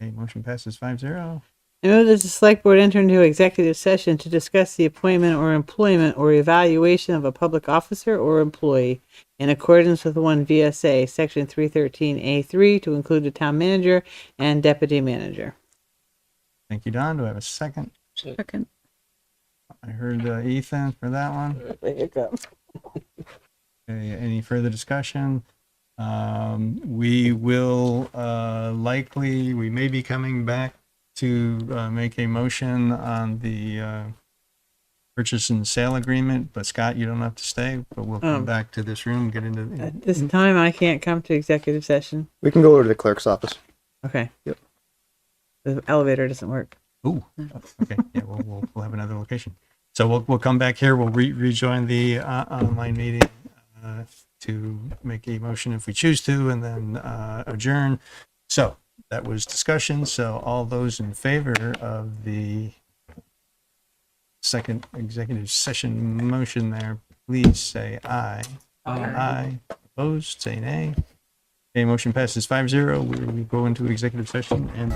Okay, motion passes 5-0. I move that the select board enter into executive session to discuss the appointment or employment or evaluation of a public officer or employee in accordance with 1 VSA section 313A3 to include the town manager and deputy manager. Thank you, Don. Do I have a second? Second. I heard Ethan for that one. There you go. Okay, any further discussion? We will we may be coming back to make a motion on the purchase and sale agreement, but Scott, you don't have to stay, but we'll come back to this room, get into At this time, I can't come to executive session. We can go over to the clerk's office. Okay. Yep. The elevator doesn't work. Ooh, okay, yeah, we'll have another location. So we'll come back here, we'll rejoin the online meeting to make a motion if we choose to, and then adjourn. So that was discussion. So all those in favor of the second executive session motion there, please say aye. Aye. Opposed, say nay. Okay, motion passes 5-0. We go into executive session and